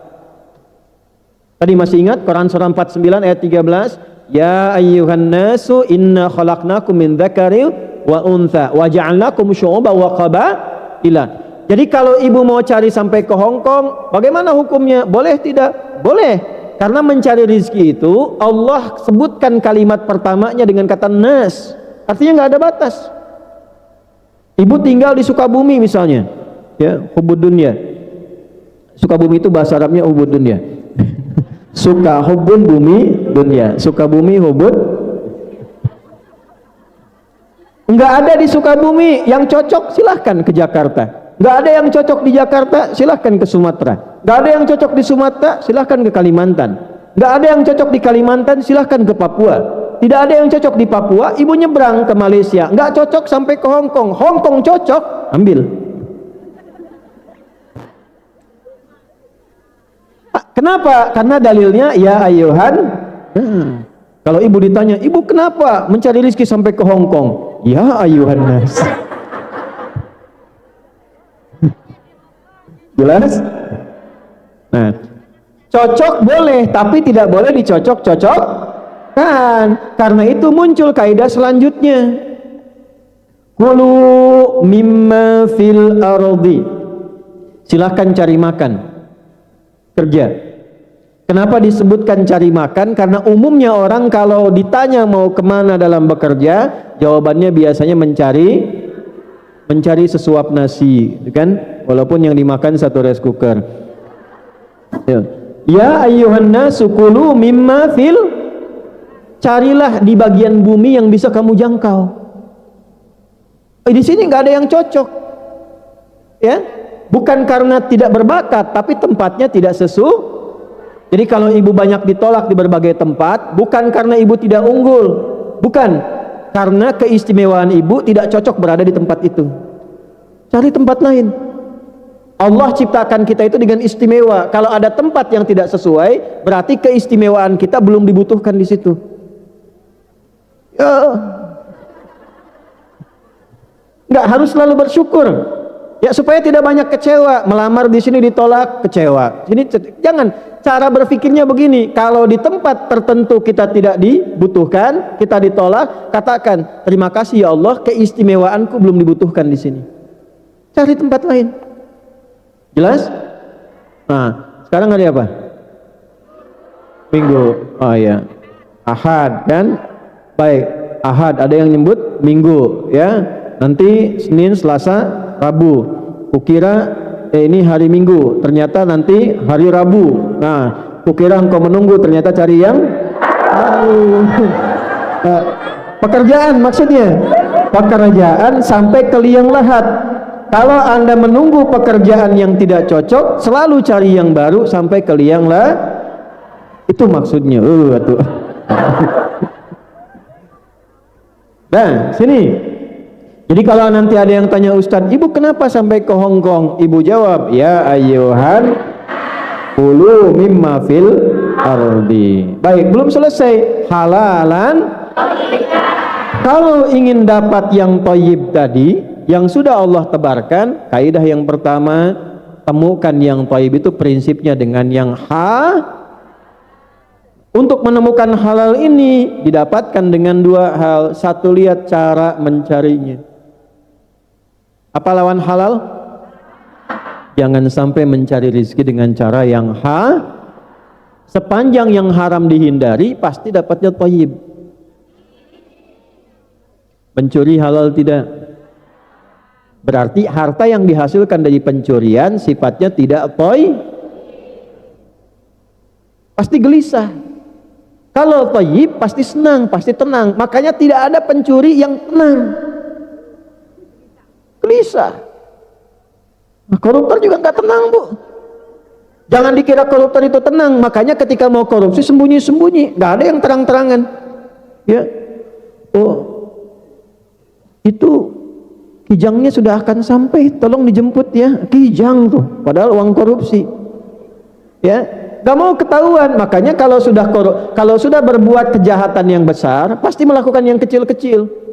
Tadi masih ingat Quran surah 49 ayat 13, ya ayyuhan nasu inna khalaqnakum min dzakarin wa untha wa ja'alnakum syu'uban wa qabaila. Jadi kalau ibu mau cari sampai ke Hong Kong, bagaimana hukumnya? Boleh tidak? Boleh. Karena mencari rezeki itu Allah sebutkan kalimat pertamanya dengan kata nas. Artinya nggak ada batas. Ibu tinggal di Sukabumi misalnya, ya, hubud dunya. Sukabumi itu bahasa Arabnya hubud dunya. Suka hubun bumi dunia. Sukabumi, hubud. Enggak ada di Sukabumi yang cocok, silahkan ke Jakarta. Enggak ada yang cocok di Jakarta, silahkan ke Sumatera. Enggak ada yang cocok di Sumatera, silahkan ke Kalimantan. Enggak ada yang cocok di Kalimantan, silahkan ke Papua. Tidak ada yang cocok di Papua, ibu nyebrang ke Malaysia. Enggak cocok sampai ke Hong Kong. Hong Kong cocok, ambil. Kenapa? Karena dalilnya ya ayuhan. Kalau ibu ditanya, ibu kenapa mencari rezeki sampai ke Hong Kong? Ya ayuhan nas. Jelas? Nah, cocok boleh, tapi tidak boleh dicocok-cocok kan. Karena itu muncul kaidah selanjutnya. Kulu mimma fil ardi. Silahkan cari makan, kerja. Kenapa disebutkan cari makan? Karena umumnya orang kalau ditanya mau kemana dalam bekerja, jawabannya biasanya mencari sesuap nasi, kan? Walaupun yang dimakan satu rice cooker. Ya ayyuhan nasu kulu mimma fil, carilah di bagian bumi yang bisa kamu jangkau. Di sini nggak ada yang cocok, ya. Bukan karena tidak berbakat, tapi tempatnya tidak sesuai. Jadi kalau ibu banyak ditolak di berbagai tempat, bukan karena ibu tidak unggul, bukan, karena keistimewaan ibu tidak cocok berada di tempat itu. Cari tempat lain. Allah ciptakan kita itu dengan istimewa. Kalau ada tempat yang tidak sesuai, berarti keistimewaan kita belum dibutuhkan di situ. Ya, nggak harus selalu bersyukur. Ya supaya tidak banyak kecewa, melamar di sini ditolak, kecewa. Ini jangan, cara berpikirnya begini, kalau di tempat tertentu kita tidak dibutuhkan, kita ditolak, katakan, terima kasih ya Allah, keistimewaanku belum dibutuhkan di sini. Cari tempat lain. Jelas? Nah, sekarang hari apa? Minggu. Oh iya. Ahad kan? Baik, Ahad ada yang nyebut Minggu, ya. Nanti Senin, Selasa, Rabu. Kukira ini hari Minggu, ternyata nanti hari Rabu. Nah, kukira engkau menunggu, ternyata cari yang pekerjaan maksudnya. Pekerjaan sampai ke liang lahat. Kalau Anda menunggu pekerjaan yang tidak cocok, selalu cari yang baru sampai ke liang lahat. Itu maksudnya. Tuh. Nah, sini. Jadi kalau nanti ada yang tanya Ustadz, ibu kenapa sampai ke Hong Kong? Ibu jawab, ya ayyuhan kulu mimma fil ardi. Baik, belum selesai. Halalan. Kalau ingin dapat yang thayyib tadi, yang sudah Allah tebarkan, kaidah yang pertama, temukan yang thayyib itu prinsipnya dengan yang Untuk menemukan halal ini didapatkan dengan dua hal. Satu, lihat cara mencarinya. Apa lawan halal? Jangan sampai mencari rezeki dengan cara yang sepanjang yang haram dihindari, pasti dapatnya thayyib. Mencuri halal tidak. Berarti harta yang dihasilkan dari pencurian sifatnya tidak thayyib. Pasti gelisah. Kalau thayyib pasti senang, pasti tenang. Makanya tidak ada pencuri yang tenang. Gelisah. Nah, koruptor juga nggak tenang, Bu. Jangan dikira koruptor itu tenang. Makanya ketika mau korupsi sembunyi-sembunyi, nggak ada yang terang-terangan. Ya, oh, itu kijangnya sudah akan sampai, tolong dijemput ya. Kijang tuh, padahal uang korupsi. Ya, nggak mau ketahuan. Makanya kalau sudah berbuat kejahatan yang besar, pasti melakukan yang kecil-kecil.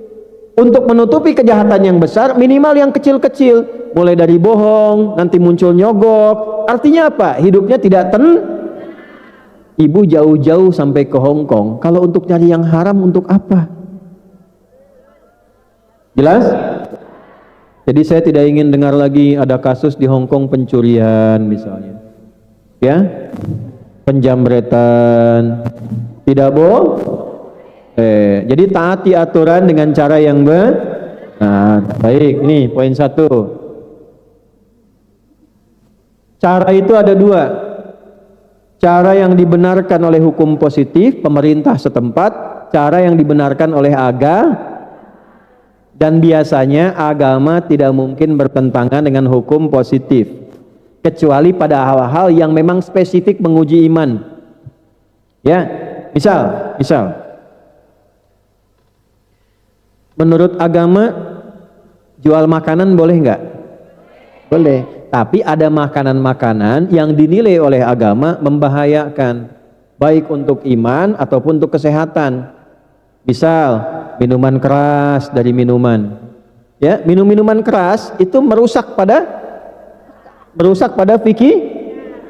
Untuk menutupi kejahatan yang besar, minimal yang kecil-kecil. Mulai dari bohong, nanti muncul nyogok. Artinya apa? Hidupnya tidak Ibu jauh-jauh sampai ke Hong Kong. Kalau untuk cari yang haram, untuk apa? Jelas? Jadi saya tidak ingin dengar lagi ada kasus di Hong Kong pencurian misalnya. Ya? Penjamretan. Tidak jadi taati aturan dengan cara yang benar. Baik, ini poin 1. Cara itu ada 2. cara yang dibenarkan oleh hukum positif pemerintah setempat, cara yang dibenarkan oleh dan biasanya agama tidak mungkin bertentangan dengan hukum positif kecuali pada hal-hal yang memang spesifik menguji iman. Ya, misal menurut agama jual makanan boleh nggak? Boleh. Tapi ada makanan-makanan yang dinilai oleh agama membahayakan, baik untuk iman ataupun untuk kesehatan. Misal minuman keras dari minuman, ya, minuman keras itu merusak pada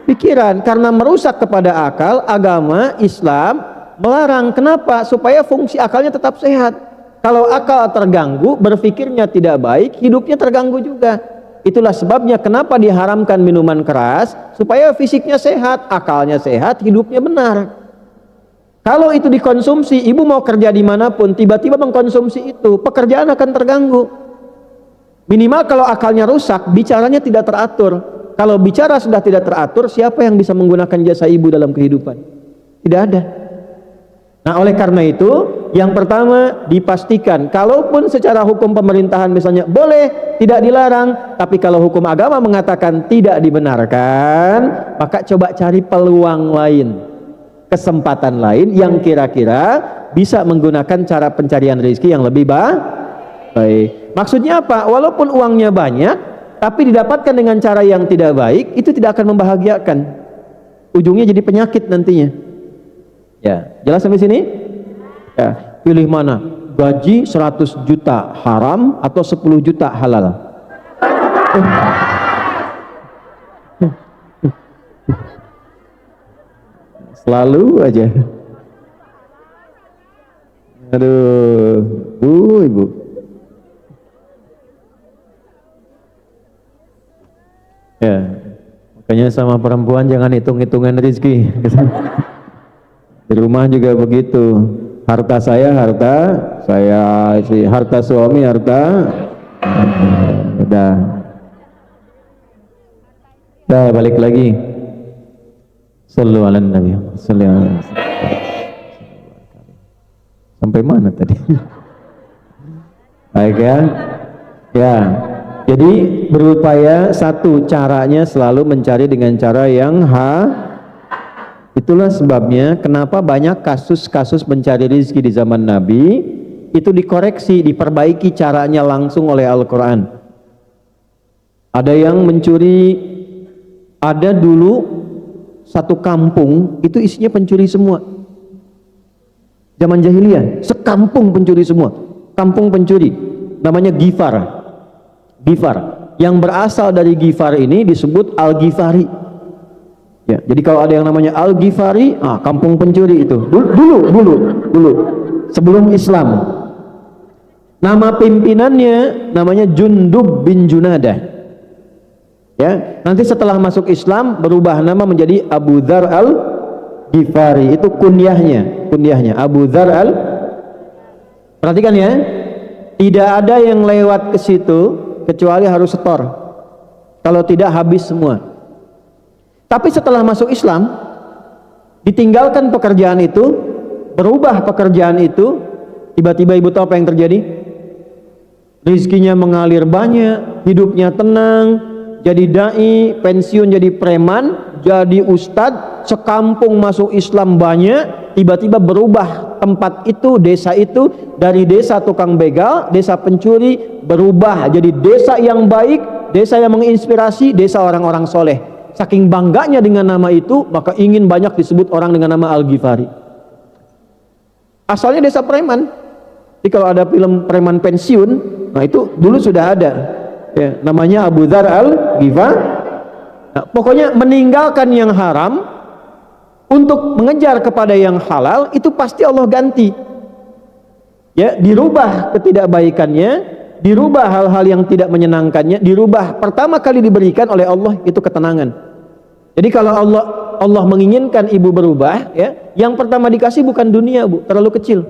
pikiran. Karena merusak kepada akal, agama Islam melarang. Kenapa? Supaya fungsi akalnya tetap sehat. Kalau akal terganggu, berpikirnya tidak baik, hidupnya terganggu juga. Itulah sebabnya kenapa diharamkan minuman keras, supaya fisiknya sehat, akalnya sehat, hidupnya benar. Kalau itu dikonsumsi, ibu mau kerja dimanapun, tiba-tiba mengkonsumsi itu, pekerjaan akan terganggu. Minimal kalau akalnya rusak, bicaranya tidak teratur. Kalau bicara sudah tidak teratur, siapa yang bisa menggunakan jasa ibu dalam kehidupan? Tidak ada. Nah, oleh karena itu, yang pertama dipastikan, kalaupun secara hukum pemerintahan misalnya boleh, tidak dilarang, tapi kalau hukum agama mengatakan tidak dibenarkan, maka coba cari peluang lain, kesempatan lain yang kira-kira bisa menggunakan cara pencarian rezeki yang lebih baik. Maksudnya apa? Walaupun uangnya banyak, tapi didapatkan dengan cara yang tidak baik, itu tidak akan membahagiakan. Ujungnya jadi penyakit nantinya. Ya, jelas sampai sini? Ya, pilih mana? Gaji 100 juta haram atau 10 juta halal? Selalu aja. Aduh, ibu. Ya, makanya sama perempuan jangan hitung-hitungan rezeki. Di rumah juga begitu. Harta saya, harta suami, udah balik lagi. Sallu ala Nabi. Sampai mana tadi? Baik ya. Ya. Jadi berupaya, satu, caranya selalu mencari dengan cara yang itulah sebabnya kenapa banyak kasus-kasus mencari rezeki di zaman Nabi itu dikoreksi, diperbaiki caranya langsung oleh Al-Quran. Ada yang mencuri, ada dulu satu kampung itu isinya pencuri semua. Zaman jahiliyah, sekampung pencuri semua. Kampung pencuri, namanya Ghifar. Yang berasal dari Ghifar ini disebut Al-Ghifari. Ya, jadi kalau ada yang namanya Al-Ghifari, kampung pencuri itu. Dulu. Sebelum Islam. Nama pimpinannya namanya Jundub bin Junadah. Ya, nanti setelah masuk Islam berubah nama menjadi Abu Dzar Al-Ghifari. Itu kunyahnya Abu Dzar Perhatikan ya, tidak ada yang lewat ke situ kecuali harus setor. Kalau tidak habis semua. Tapi setelah masuk Islam, ditinggalkan pekerjaan itu, berubah pekerjaan itu, tiba-tiba ibu tahu apa yang terjadi? Rizkinya mengalir banyak, hidupnya tenang, jadi dai, pensiun jadi preman, jadi ustadz, sekampung masuk Islam banyak, tiba-tiba berubah tempat itu, desa itu, dari desa tukang begal, desa pencuri, berubah jadi desa yang baik, desa yang menginspirasi, desa orang-orang soleh. Saking bangganya dengan nama itu, maka ingin banyak disebut orang dengan nama Al-Ghifari. Asalnya desa preman. Jadi kalau ada film preman pensiun, nah itu dulu sudah ada. Ya, namanya Abu Dzar Al-Ghifari. Nah, pokoknya meninggalkan yang haram untuk mengejar kepada yang halal, itu pasti Allah ganti. Ya, dirubah ketidakbaikannya, dirubah hal-hal yang tidak menyenangkannya, dirubah. Pertama kali diberikan oleh Allah itu ketenangan. Jadi kalau Allah menginginkan ibu berubah, ya, yang pertama dikasih bukan dunia, Bu, terlalu kecil.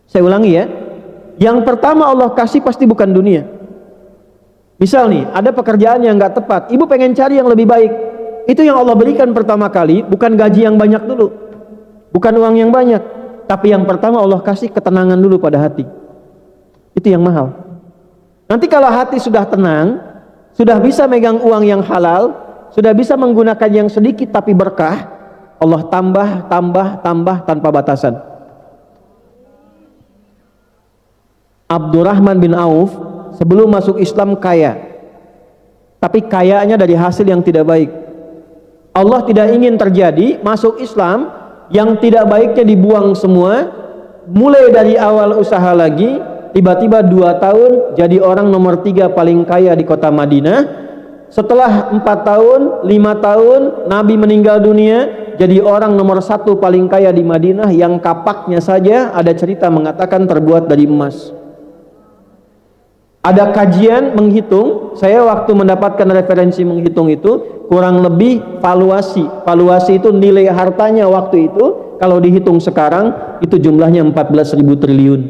Saya ulangi ya, yang pertama Allah kasih pasti bukan dunia. Misal nih, ada pekerjaan yang nggak tepat, ibu pengen cari yang lebih baik. itu yang Allah berikan pertama kali, bukan gaji yang banyak dulu, bukan uang yang banyak, tapi yang pertama Allah kasih ketenangan dulu pada hati. Itu yang mahal. Nanti kalau hati sudah tenang, sudah bisa megang uang yang halal, sudah bisa menggunakan yang sedikit tapi berkah, Allah tambah tanpa batasan. Abdurrahman bin Auf sebelum masuk Islam kaya, tapi kayanya dari hasil yang tidak baik. Allah tidak ingin terjadi masuk Islam yang tidak baiknya dibuang semua, mulai dari awal usaha lagi, tiba-tiba 2 tahun jadi orang nomor 3 paling kaya di kota Madinah. Setelah 4 tahun, 5 tahun Nabi meninggal dunia, jadi orang nomor 1 paling kaya di Madinah, yang kapaknya saja ada cerita mengatakan terbuat dari emas. Ada kajian menghitung, saya waktu mendapatkan referensi menghitung itu kurang lebih valuasi itu nilai hartanya waktu itu kalau dihitung sekarang itu jumlahnya 14.000 triliun.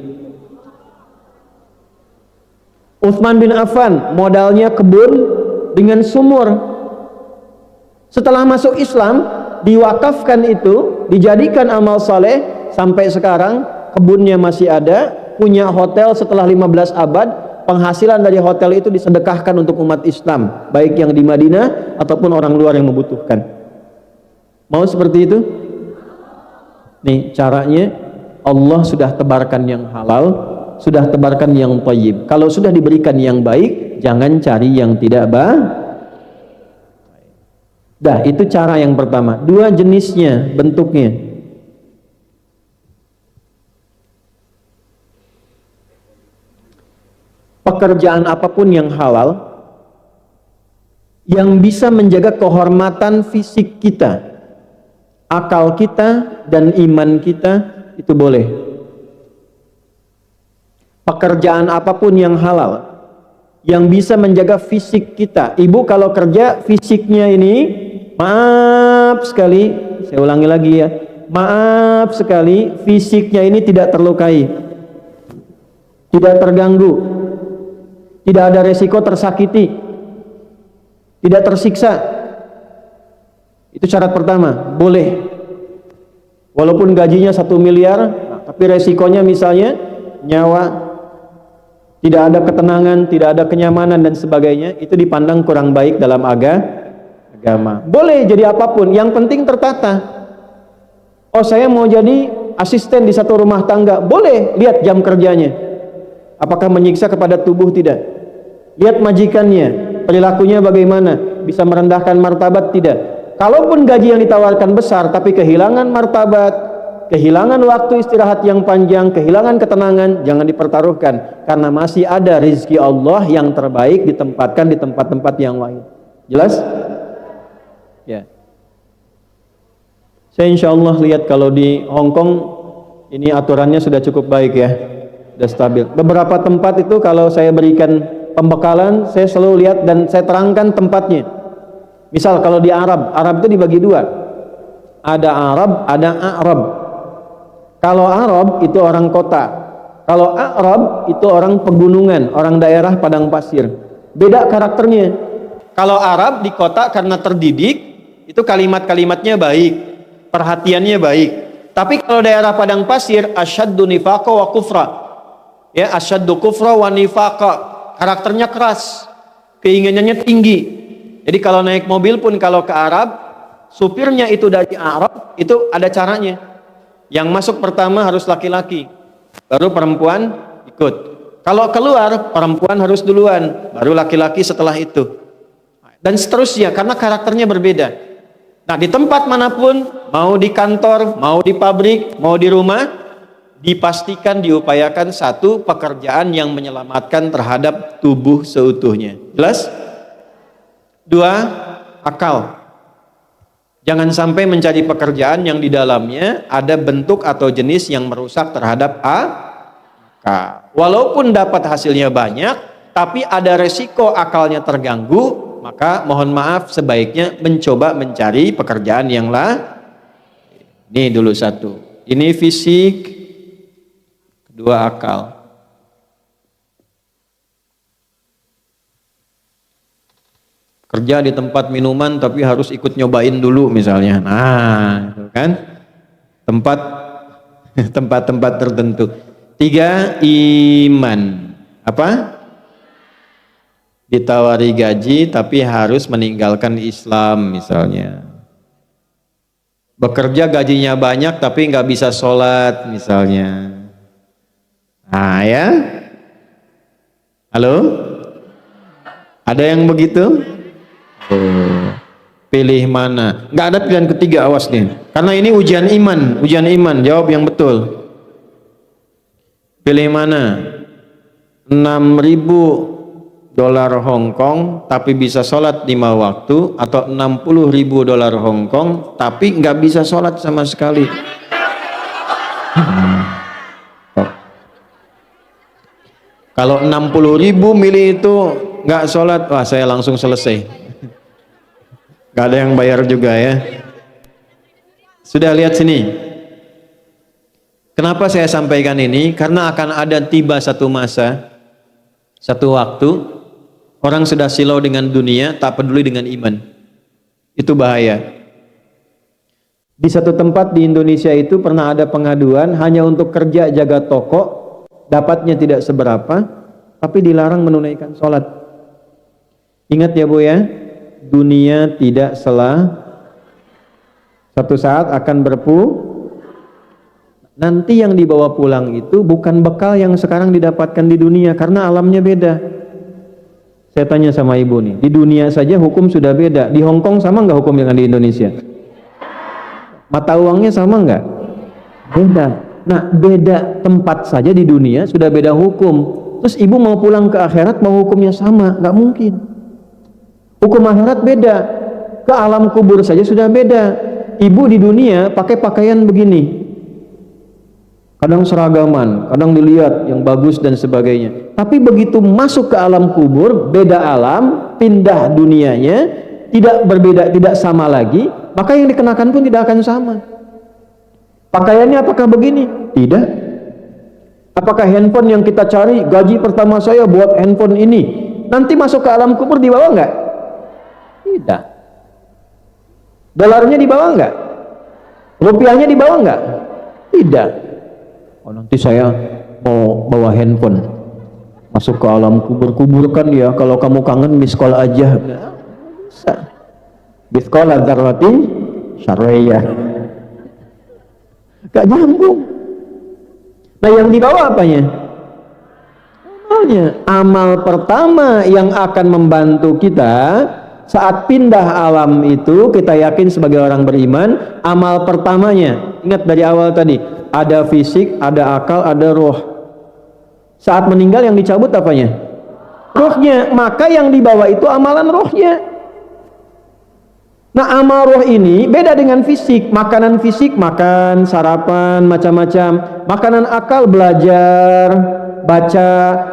Utsman bin Affan modalnya kebun dengan sumur. Setelah masuk Islam diwakafkan itu, dijadikan amal saleh, sampai sekarang kebunnya masih ada, punya hotel setelah 15 abad. Penghasilan dari hotel itu disedekahkan untuk umat Islam, baik yang di Madinah ataupun orang luar yang membutuhkan. Mau seperti itu? Nih caranya, Allah sudah tebarkan yang halal, sudah tebarkan yang thayyib. Kalau sudah diberikan yang baik, jangan cari yang tidak baik. Dah, itu cara yang pertama. 2 jenisnya, bentuknya. Pekerjaan apapun yang halal yang bisa menjaga kehormatan fisik kita, akal kita, dan iman kita, itu boleh. Pekerjaan apapun yang halal yang bisa menjaga fisik kita. Ibu kalau kerja fisiknya ini, maaf sekali, saya ulangi lagi ya, maaf sekali, fisiknya ini tidak terlukai, tidak terganggu, tidak ada resiko tersakiti, tidak tersiksa. Itu syarat pertama, boleh. Walaupun gajinya 1 miliar, tapi resikonya misalnya nyawa, tidak ada ketenangan, tidak ada kenyamanan dan sebagainya, itu dipandang kurang baik dalam agama. Boleh jadi apapun, yang penting tertata. Oh, saya mau jadi asisten di satu rumah tangga, boleh, lihat jam kerjanya, apakah menyiksa kepada tubuh, tidak. Lihat majikannya, perilakunya bagaimana, bisa merendahkan martabat, tidak. Kalaupun gaji yang ditawarkan besar tapi kehilangan martabat, kehilangan waktu istirahat yang panjang, kehilangan ketenangan, jangan dipertaruhkan, karena masih ada rezeki Allah yang terbaik ditempatkan di tempat-tempat yang lain. Jelas? Ya. Saya insya Allah lihat kalau di Hong Kong ini aturannya sudah cukup baik ya, sudah stabil. Beberapa tempat itu kalau saya berikan pembekalan, saya selalu lihat dan saya terangkan tempatnya. Misal kalau di Arab itu dibagi 2. Ada Arab, ada A'rab. Kalau Arab itu orang kota, kalau A'rab itu orang pegunungan, orang daerah padang pasir. Beda karakternya. Kalau Arab di kota karena terdidik, itu kalimat-kalimatnya baik, perhatiannya baik. Tapi kalau daerah padang pasir, asyaddu nifaqa wa kufra. Ya, asyaddu kufra wa nifaqa. Karakternya keras, keinginannya tinggi. Jadi kalau naik mobil pun kalau ke Arab, supirnya itu dari Arab, itu ada caranya. Yang masuk pertama harus laki-laki, baru perempuan ikut. Kalau keluar, perempuan harus duluan, baru laki-laki setelah itu. Dan seterusnya, karena karakternya berbeda. Nah, di tempat manapun, mau di kantor, mau di pabrik, mau di rumah, dipastikan diupayakan satu, pekerjaan yang menyelamatkan terhadap tubuh seutuhnya. Jelas? 2, akal. Jangan sampai mencari pekerjaan yang di dalamnya ada bentuk atau jenis yang merusak terhadap akal. Walaupun dapat hasilnya banyak, tapi ada resiko akalnya terganggu, maka mohon maaf sebaiknya mencoba mencari pekerjaan yang lain. Ini dulu 1. Ini fisik, 2 akal. kerja di tempat minuman tapi harus ikut nyobain dulu misalnya. Nah, itu kan tempat tempat-tempat tertentu. 3, iman. Apa? Ditawari gaji tapi harus meninggalkan Islam misalnya. Bekerja gajinya banyak tapi nggak bisa sholat misalnya. Nah ya, halo, ada yang begitu? Oh. Pilih mana? Nggak ada pilihan ketiga, awas nih. Karena ini ujian iman, jawab yang betul. Pilih mana? 6.000 dolar Hong Kong tapi bisa sholat 5 waktu, atau 60.000 dolar Hong Kong tapi nggak bisa sholat sama sekali. Kalau 60.000 milih itu nggak sholat, wah saya langsung selesai. Nggak ada yang bayar juga ya. Sudah lihat sini. Kenapa saya sampaikan ini? Karena akan ada tiba satu masa, satu waktu, orang sudah silau dengan dunia, tak peduli dengan iman. Itu bahaya. Di satu tempat di Indonesia itu pernah ada pengaduan hanya untuk kerja jaga toko, dapatnya tidak seberapa, tapi dilarang menunaikan sholat. Ingat ya Bu ya, dunia tidak satu saat akan nanti yang dibawa pulang itu bukan bekal yang sekarang didapatkan di dunia, karena alamnya beda. Saya tanya sama ibu nih, di dunia saja hukum sudah beda. Di Hong Kong sama nggak hukum dengan di Indonesia? Mata uangnya sama nggak? Beda. Nah, beda tempat saja di dunia sudah beda hukum. Terus ibu mau pulang ke akhirat mau hukumnya sama? Nggak mungkin. Hukum akhirat beda. Ke alam kubur saja sudah beda. Ibu di dunia pakai pakaian begini, kadang seragaman, kadang dilihat yang bagus dan sebagainya. Tapi begitu masuk ke alam kubur, beda alam, pindah dunianya, tidak berbeda, tidak sama lagi, maka yang dikenakan pun tidak akan sama. Pakaiannya apakah begini? Tidak. Apakah handphone yang kita cari, gaji pertama saya buat handphone ini, nanti masuk ke alam kubur dibawa nggak? Tidak. Dolarnya dibawa nggak? Rupiahnya dibawa nggak? Tidak. Oh, nanti saya mau bawa handphone masuk ke alam kubur, kuburkan ya, kalau kamu kangen miss call aja. Bisa. Miss call dzarratin syarriyah. Gak nyambung. Nah, yang dibawa apanya? Amalnya. Amal pertama yang akan membantu kita saat pindah alam itu, kita yakin sebagai orang beriman, amal pertamanya, ingat dari awal tadi, ada fisik, ada akal, ada roh. Saat meninggal yang dicabut apanya? Rohnya. Maka yang dibawa itu amalan rohnya. Nah, amal roh ini beda dengan fisik. Makanan fisik, makan, sarapan, macam-macam. Makanan akal, belajar, baca.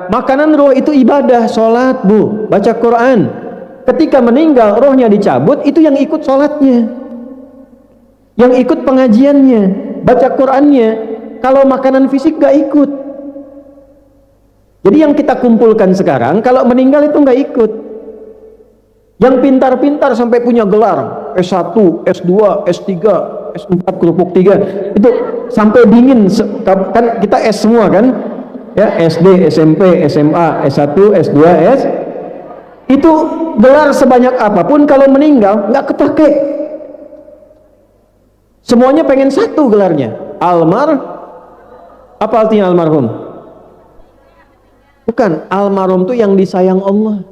Makanan roh itu ibadah, sholat Bu, baca Quran. Ketika meninggal, rohnya dicabut, itu yang ikut sholatnya, yang ikut pengajiannya, baca Qurannya. Kalau makanan fisik gak ikut. Jadi yang kita kumpulkan sekarang, kalau meninggal itu gak ikut. Yang pintar-pintar sampai punya gelar S1, S2, S3, S4, kerupuk 3, itu sampai dingin, kan kita S semua kan ya, SD, SMP, SMA, S1, S2, itu gelar sebanyak apapun kalau meninggal nggak kepake. Semuanya pengen satu gelarnya, apa artinya almarhum? Bukan, almarhum itu yang disayang Allah.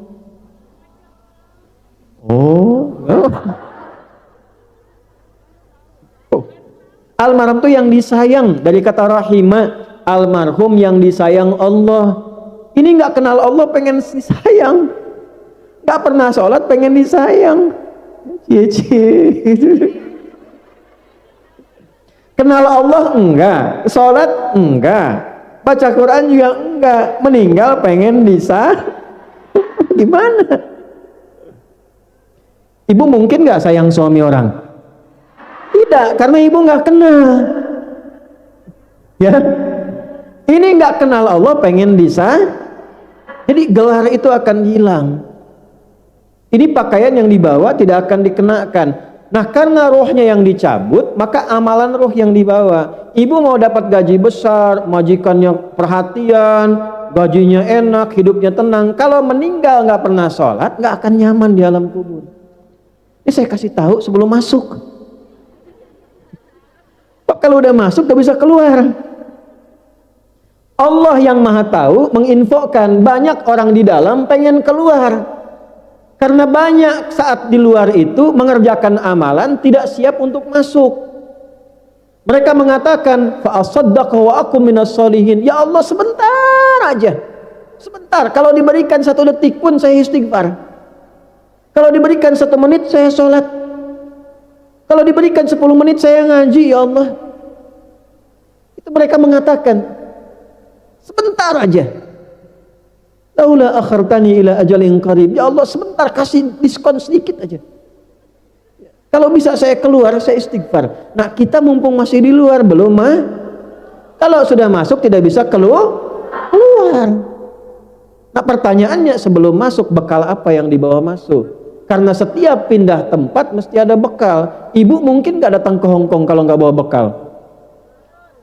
Oh. Almarhum itu yang disayang, dari kata rahimah, almarhum yang disayang Allah. Ini nggak kenal Allah pengen disayang, nggak pernah sholat pengen disayang. Kenal Allah enggak, sholat enggak, baca Quran juga enggak, meninggal pengen disayang. Gimana? Ibu mungkin nggak sayang suami orang? Tidak, karena ibu nggak kenal. Ya, ini nggak kenal Allah pengen disayang. Jadi gelar itu akan hilang. Ini pakaian yang dibawa tidak akan dikenakan. Nah, karena rohnya yang dicabut, maka amalan roh yang dibawa. Ibu mau dapat gaji besar, majikannya perhatian, gajinya enak, hidupnya tenang. Kalau meninggal nggak pernah sholat, nggak akan nyaman di alam kubur. Ini saya kasih tahu sebelum masuk. Kalau udah masuk nggak bisa keluar. Allah yang maha tahu menginfokan banyak orang di dalam pengen keluar. Karena banyak saat di luar itu mengerjakan amalan tidak siap untuk masuk. Mereka mengatakan, fa asaddaqa wa akum minas sholihin. Ya Allah, sebentar aja. Sebentar, kalau diberikan 1 detik pun saya istighfar. Kalau diberikan 1 menit saya sholat. Kalau diberikan 10 menit saya ngaji, ya Allah. Itu mereka mengatakan, sebentar aja. Laula akhartani ila ajalin qarib. Ya Allah, sebentar, kasih diskon sedikit aja. Kalau bisa saya keluar, saya istighfar. Nah, kita mumpung masih di luar, belum mah. Kalau sudah masuk tidak bisa keluar. Nah, pertanyaannya sebelum masuk, bekal apa yang dibawa masuk? Karena setiap pindah tempat mesti ada bekal. Ibu mungkin gak datang ke Hong Kong kalau nggak bawa bekal.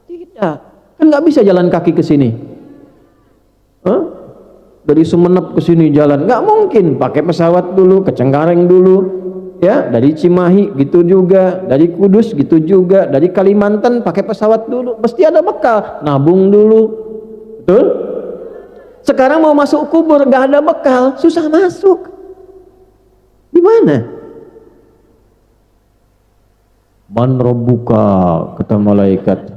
Tidak, kan nggak bisa jalan kaki ke sini. Dari Sumenep ke sini jalan nggak mungkin, pakai pesawat dulu, ke Cengkareng dulu, ya, dari Cimahi gitu juga, dari Kudus gitu juga, dari Kalimantan pakai pesawat dulu, mesti ada bekal, nabung dulu, betul? Sekarang mau masuk kubur nggak ada bekal, susah masuk. Di mana? Man rabbuka, kata malaikat.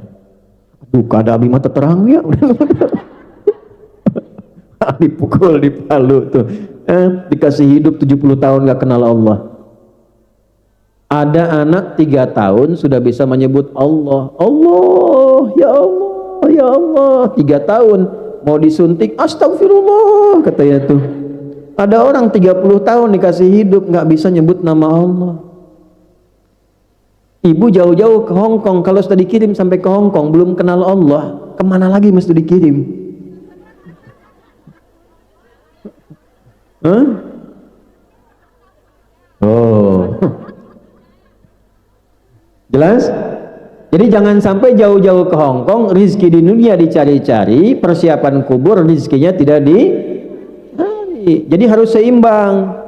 Aduh, kada abi mata terang ya. Dipukul di palu tuh, dikasih hidup 70 tahun gak kenal Allah. Ada anak 3 tahun sudah bisa menyebut Allah, Allah, ya Allah, ya Allah. 3 tahun mau disuntik, astagfirullah katanya tuh. Ada orang 30 tahun dikasih hidup gak bisa nyebut nama Allah. Ibu jauh-jauh ke Hong Kong, kalau sudah dikirim sampai ke Hong Kong belum kenal Allah, kemana lagi mesti dikirim? Jelas? Jadi jangan sampai jauh-jauh ke Hong Kong, rizki di dunia dicari-cari, persiapan kubur rizkinya tidak dicari. Jadi harus seimbang.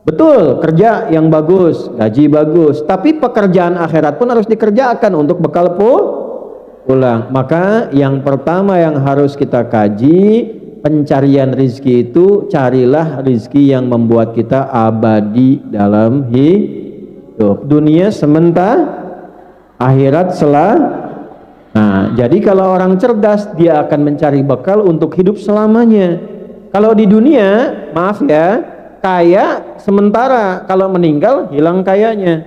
Betul, kerja yang bagus, gaji bagus, tapi pekerjaan akhirat pun harus dikerjakan untuk bekal pulang. Maka yang pertama yang harus kita kaji, pencarian rizki itu, carilah rizki yang membuat kita abadi dalam hidup. Dunia sementara, akhirat Nah, jadi kalau orang cerdas, dia akan mencari bekal untuk hidup selamanya. Kalau di dunia, maaf ya, kaya sementara, kalau meninggal hilang kayanya.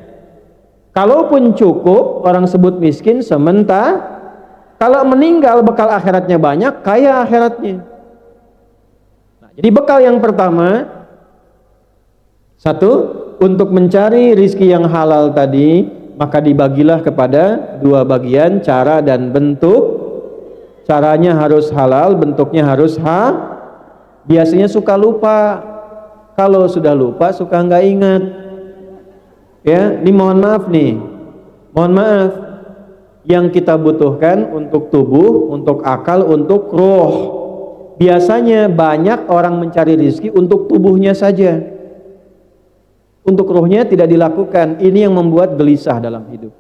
Kalaupun cukup, orang sebut miskin sementara. Kalau meninggal bekal akhiratnya banyak, kaya akhiratnya. Jadi bekal yang pertama, 1, untuk mencari rizki yang halal tadi, maka dibagilah kepada 2 bagian, cara dan bentuk. Caranya harus halal, bentuknya harus biasanya suka lupa. Kalau sudah lupa suka nggak ingat. Ya, ini mohon maaf nih. Mohon maaf. Yang kita butuhkan untuk tubuh, untuk akal, untuk roh. Biasanya banyak orang mencari rezeki untuk tubuhnya saja, untuk rohnya tidak dilakukan. Ini yang membuat gelisah dalam hidup.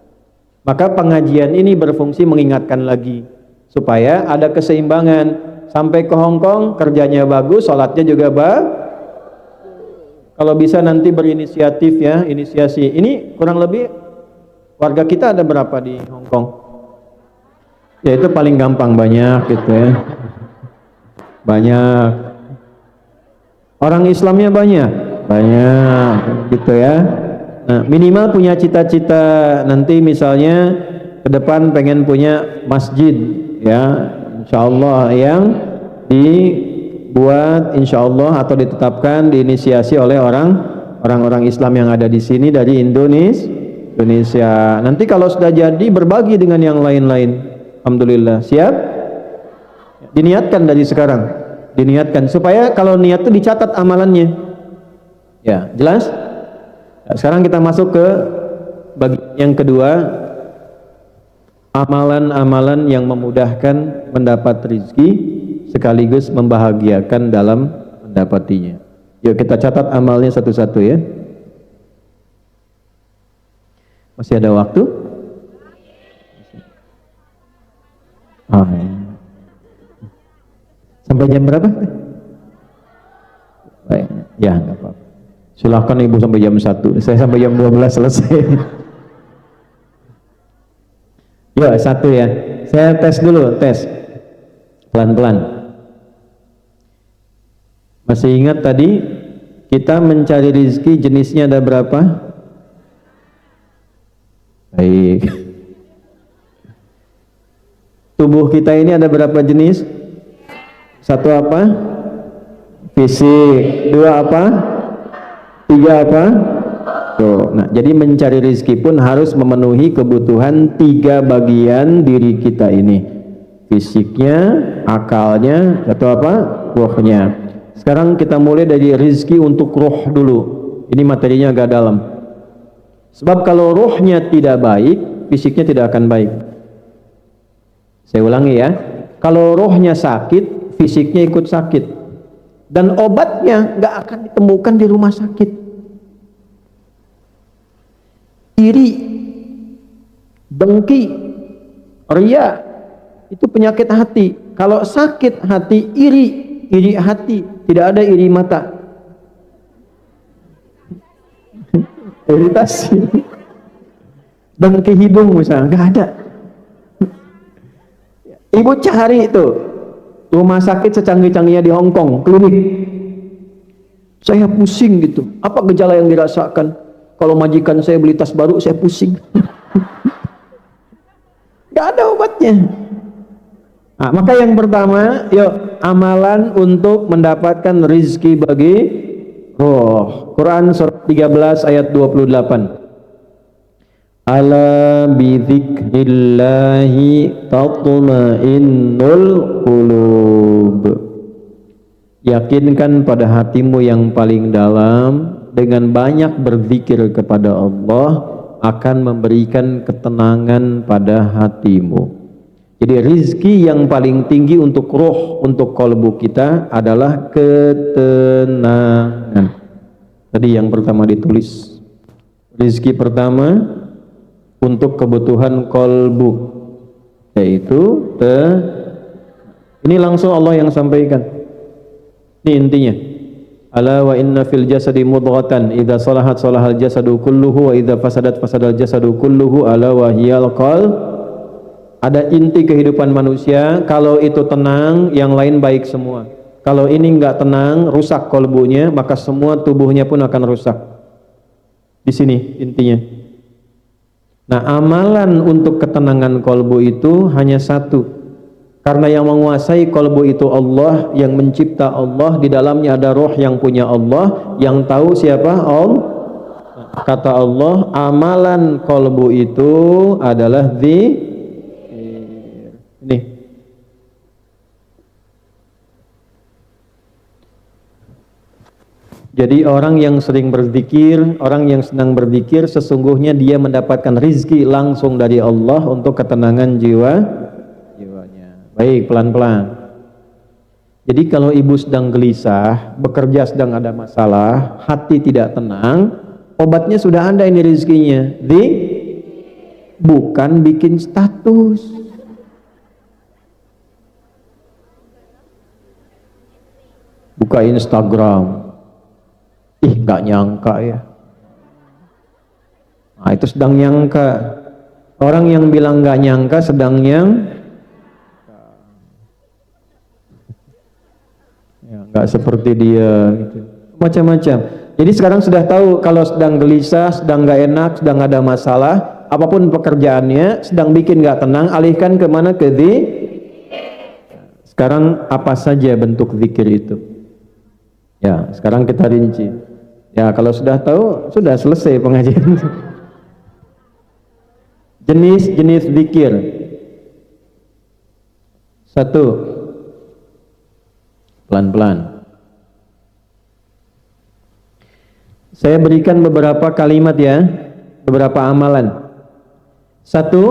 Maka pengajian ini berfungsi mengingatkan lagi supaya ada keseimbangan. Sampai ke Hong Kong kerjanya bagus, sholatnya juga kalau bisa nanti berinisiatif ya, inisiasi. Ini kurang lebih warga kita ada berapa di Hong Kong? Ya itu paling gampang, banyak gitu ya. Banyak. Orang Islamnya banyak gitu ya. Nah, minimal punya cita-cita nanti misalnya ke depan pengen punya masjid ya, insyaallah, yang dibuat insyaallah atau ditetapkan, diinisiasi oleh orang-orang Islam yang ada di sini dari Indonesia. Nanti kalau sudah jadi berbagi dengan yang lain-lain. Alhamdulillah, siap? Diniatkan dari sekarang, diniatkan supaya kalau niat itu dicatat amalannya. Ya, jelas? Nah, sekarang kita masuk ke bagian yang kedua, amalan-amalan yang memudahkan mendapat rizki sekaligus membahagiakan dalam mendapatinya. Yuk kita catat amalnya satu-satu ya. Masih ada waktu? Oh, ya. Sampai jam berapa? Baik, ya nggak apa-apa. Silahkan ibu sampai jam 1. Saya sampai jam 12 selesai. Yuk, satu ya. Saya tes dulu, tes. Pelan-pelan. Masih ingat tadi kita mencari rezeki jenisnya ada berapa? Baik. Tubuh kita ini ada berapa jenis? Satu apa? Fisik. Dua apa? Tiga apa? Tuh. Nah, jadi mencari rezeki pun harus memenuhi kebutuhan 3 bagian diri kita ini. Fisiknya, akalnya, atau apa? Ruhnya. Sekarang kita mulai dari rezeki untuk ruh dulu. Ini materinya agak dalam. Sebab kalau ruhnya tidak baik, fisiknya tidak akan baik. Saya ulangi ya. Kalau ruhnya sakit, fisiknya ikut sakit. Dan obatnya nggak akan ditemukan di rumah sakit. Iri, dengki, ria, itu penyakit hati. Kalau sakit hati, iri hati, tidak ada iri mata. Iritasi. Dengki hidung misalnya, nggak ada. Ibu cari itu rumah sakit secanggih-canggihnya di Hong Kong, klinik. Saya pusing gitu. Apa gejala yang dirasakan? Kalau majikan saya beli tas baru, saya pusing. Gak ada obatnya. Nah, maka yang pertama, yuk amalan untuk mendapatkan rizki bagi roh. Quran surat 13 ayat 28. Ala bidzikrillahi tatma'innul qulub. Yakinkan pada hatimu yang paling dalam, dengan banyak berzikir kepada Allah akan memberikan ketenangan pada hatimu. Jadi rizki yang paling tinggi untuk roh, untuk kalbu kita adalah ketenangan. Tadi yang pertama ditulis. Rizki pertama untuk kebutuhan kalbu, yaitu ini langsung Allah yang sampaikan. Ini intinya. Ala wa inna fil jasadi mudghatan idza salahat salahal jasadu kulluhu wa idza fasadat fasadal jasadu kulluhu ala wa hiyal qalb. Ada inti kehidupan manusia, kalau itu tenang yang lain baik semua. Kalau ini enggak tenang, rusak kalbunya, maka semua tubuhnya pun akan rusak. Di sini intinya. Nah, amalan untuk ketenangan kalbu itu hanya satu. Karena yang menguasai kalbu itu Allah, yang mencipta Allah, di dalamnya ada roh yang punya Allah, yang tahu siapa? Allah. Kata Allah, amalan kalbu itu adalah ini. Jadi orang yang sering berzikir, orang yang senang berzikir, sesungguhnya dia mendapatkan rizki langsung dari Allah untuk ketenangan jiwanya. Baik, pelan-pelan. Jadi kalau ibu sedang gelisah, bekerja sedang ada masalah, hati tidak tenang, obatnya sudah ada ini rezekinya. Bukan bikin status. Buka Instagram. Ih, nggak nyangka ya. Nah, itu sedang nyangka. Orang yang bilang nggak nyangka sedang nggak seperti dia gitu. Macam-macam. Jadi sekarang sudah tahu kalau sedang gelisah, sedang nggak enak, sedang ada masalah, apapun pekerjaannya, sedang bikin nggak tenang, alihkan kemana? Ke Sekarang apa saja bentuk zikir itu? Ya, sekarang kita rinci. Ya, kalau sudah tahu, sudah selesai pengajian. Jenis-jenis zikir. 1. Pelan-pelan. Saya berikan beberapa kalimat ya, beberapa amalan. Satu,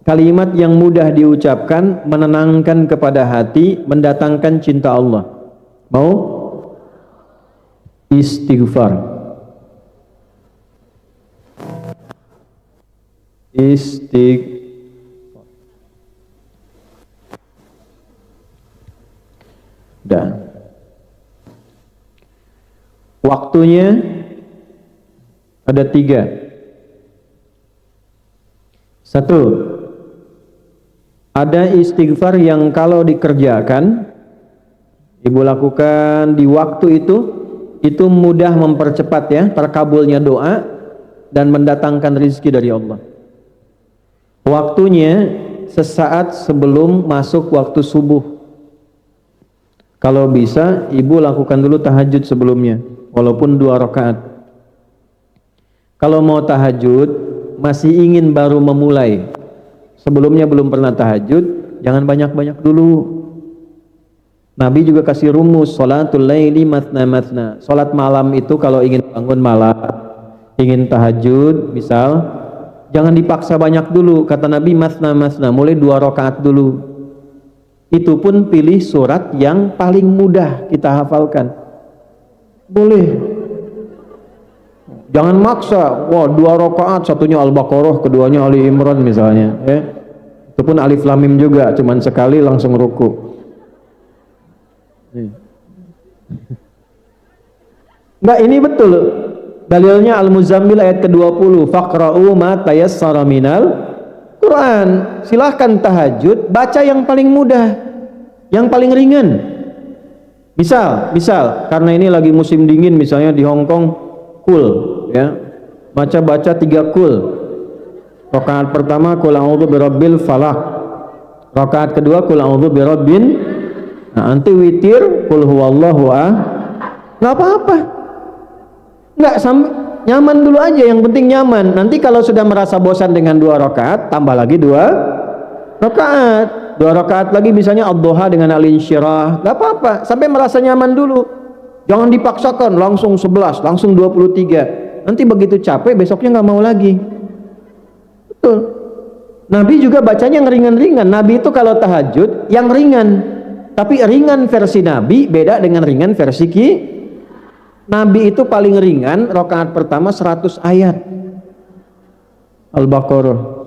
kalimat yang mudah diucapkan, menenangkan kepada hati, mendatangkan cinta Allah. Mau? Istighfar. Dah. Waktunya ada 3. Satu, ada istighfar yang kalau dikerjakan, ibu lakukan di waktu itu mudah mempercepat ya terkabulnya doa dan mendatangkan rizki dari Allah. Waktunya sesaat sebelum masuk waktu subuh. Kalau bisa, ibu lakukan dulu tahajud sebelumnya, walaupun 2 rakaat. Kalau mau tahajud, masih ingin baru memulai, sebelumnya belum pernah tahajud, jangan banyak-banyak dulu. Nabi juga kasih rumus, sholatul laili matna matna. Sholat malam itu kalau ingin bangun malam, ingin tahajud, misal, jangan dipaksa banyak dulu. Kata Nabi, matna matna, mulai 2 rakaat dulu. Itu pun pilih surat yang paling mudah kita hafalkan. Boleh. Jangan maksa, wah 2 rakaat, satunya Al-Baqarah, keduanya Ali Imran misalnya. Itu pun Alif Lam Mim juga, cuman sekali langsung ruku. Enggak, ini betul. Dalilnya Al-Muzammil ayat ke-20, faqra'u ma tayassara minal Quran. Silahkan tahajud, baca yang paling mudah, yang paling ringan. Misal karena ini lagi musim dingin, misalnya di Hong Kong, kul ya, baca 3 kul. Rakaat pertama qul a'udzu birabbil falaq, rakaat kedua qul a'udzu birabbin, nah nanti witir qul huwallahu ahad. Nggak apa-apa, nggak sampai, nyaman dulu aja, yang penting nyaman. Nanti kalau sudah merasa bosan dengan 2 rakaat, tambah lagi 2 rakaat, 2 rakaat lagi misalnya ad-duha dengan al-insyirah, nggak apa-apa, sampai merasa nyaman dulu. Jangan dipaksakan langsung 11, langsung 23. Nanti begitu capek besoknya nggak mau lagi. Betul. Nabi juga bacanya yang ringan-ringan. Nabi itu kalau tahajud yang ringan, tapi ringan versi Nabi beda dengan ringan versi Nabi itu paling ringan, rakaat pertama 100 ayat Al-Baqarah.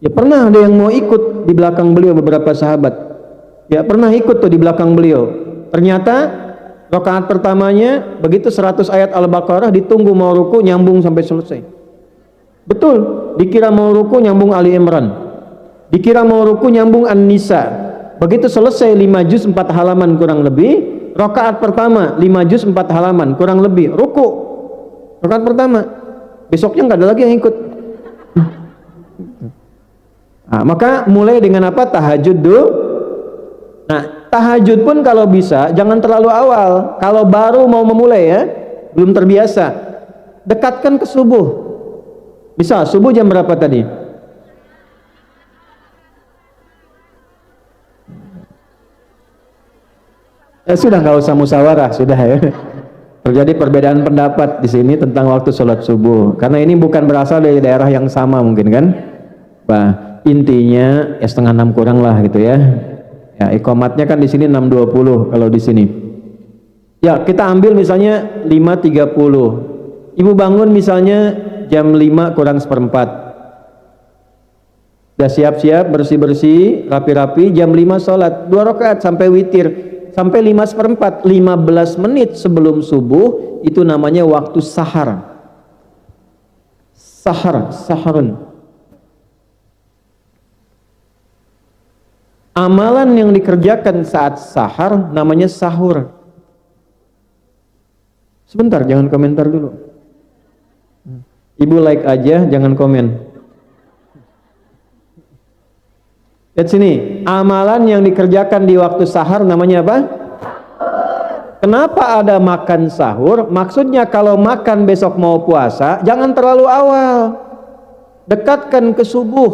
Ya pernah ada yang mau ikut di belakang beliau, beberapa sahabat. Ya pernah ikut tuh di belakang beliau. Ternyata rakaat pertamanya begitu 100 ayat Al-Baqarah, ditunggu mau ruku nyambung sampai selesai. Betul, dikira mau ruku nyambung Ali Imran, dikira mau ruku nyambung An-Nisa. Begitu selesai 5 juz 4 halaman kurang lebih, rakaat pertama 5 juz 4 halaman kurang lebih, ruku rakaat pertama, besoknya nggak ada lagi yang ikut. Nah, maka mulai dengan apa? Tahajud dulu. Nah, tahajud pun kalau bisa jangan terlalu awal. Kalau baru mau memulai ya, belum terbiasa, dekatkan ke subuh. Bisa subuh jam berapa tadi? Sudah nggak usah musyawarah, sudah ya. Terjadi perbedaan pendapat di sini tentang waktu sholat subuh, karena ini bukan berasal dari daerah yang sama mungkin kan. Bah, intinya ya 5:30 kurang lah gitu ya. Ya, iqamatnya kan di sini 6:20 kalau di sini. Ya, kita ambil misalnya 5:30. Ibu bangun misalnya jam 5 kurang seperempat. Udah siap-siap, bersih-bersih, rapi-rapi, jam 5 sholat 2 rakaat sampai witir. Sampai 5:15, 15 menit sebelum subuh, itu namanya waktu sahar. Saharun. Amalan yang dikerjakan saat sahar namanya sahur. Sebentar, jangan komentar dulu. Ibu like aja, jangan komen. Lihat sini, amalan yang dikerjakan di waktu sahar namanya apa? Kenapa ada makan sahur? Maksudnya kalau makan besok mau puasa, jangan terlalu awal. Dekatkan ke subuh.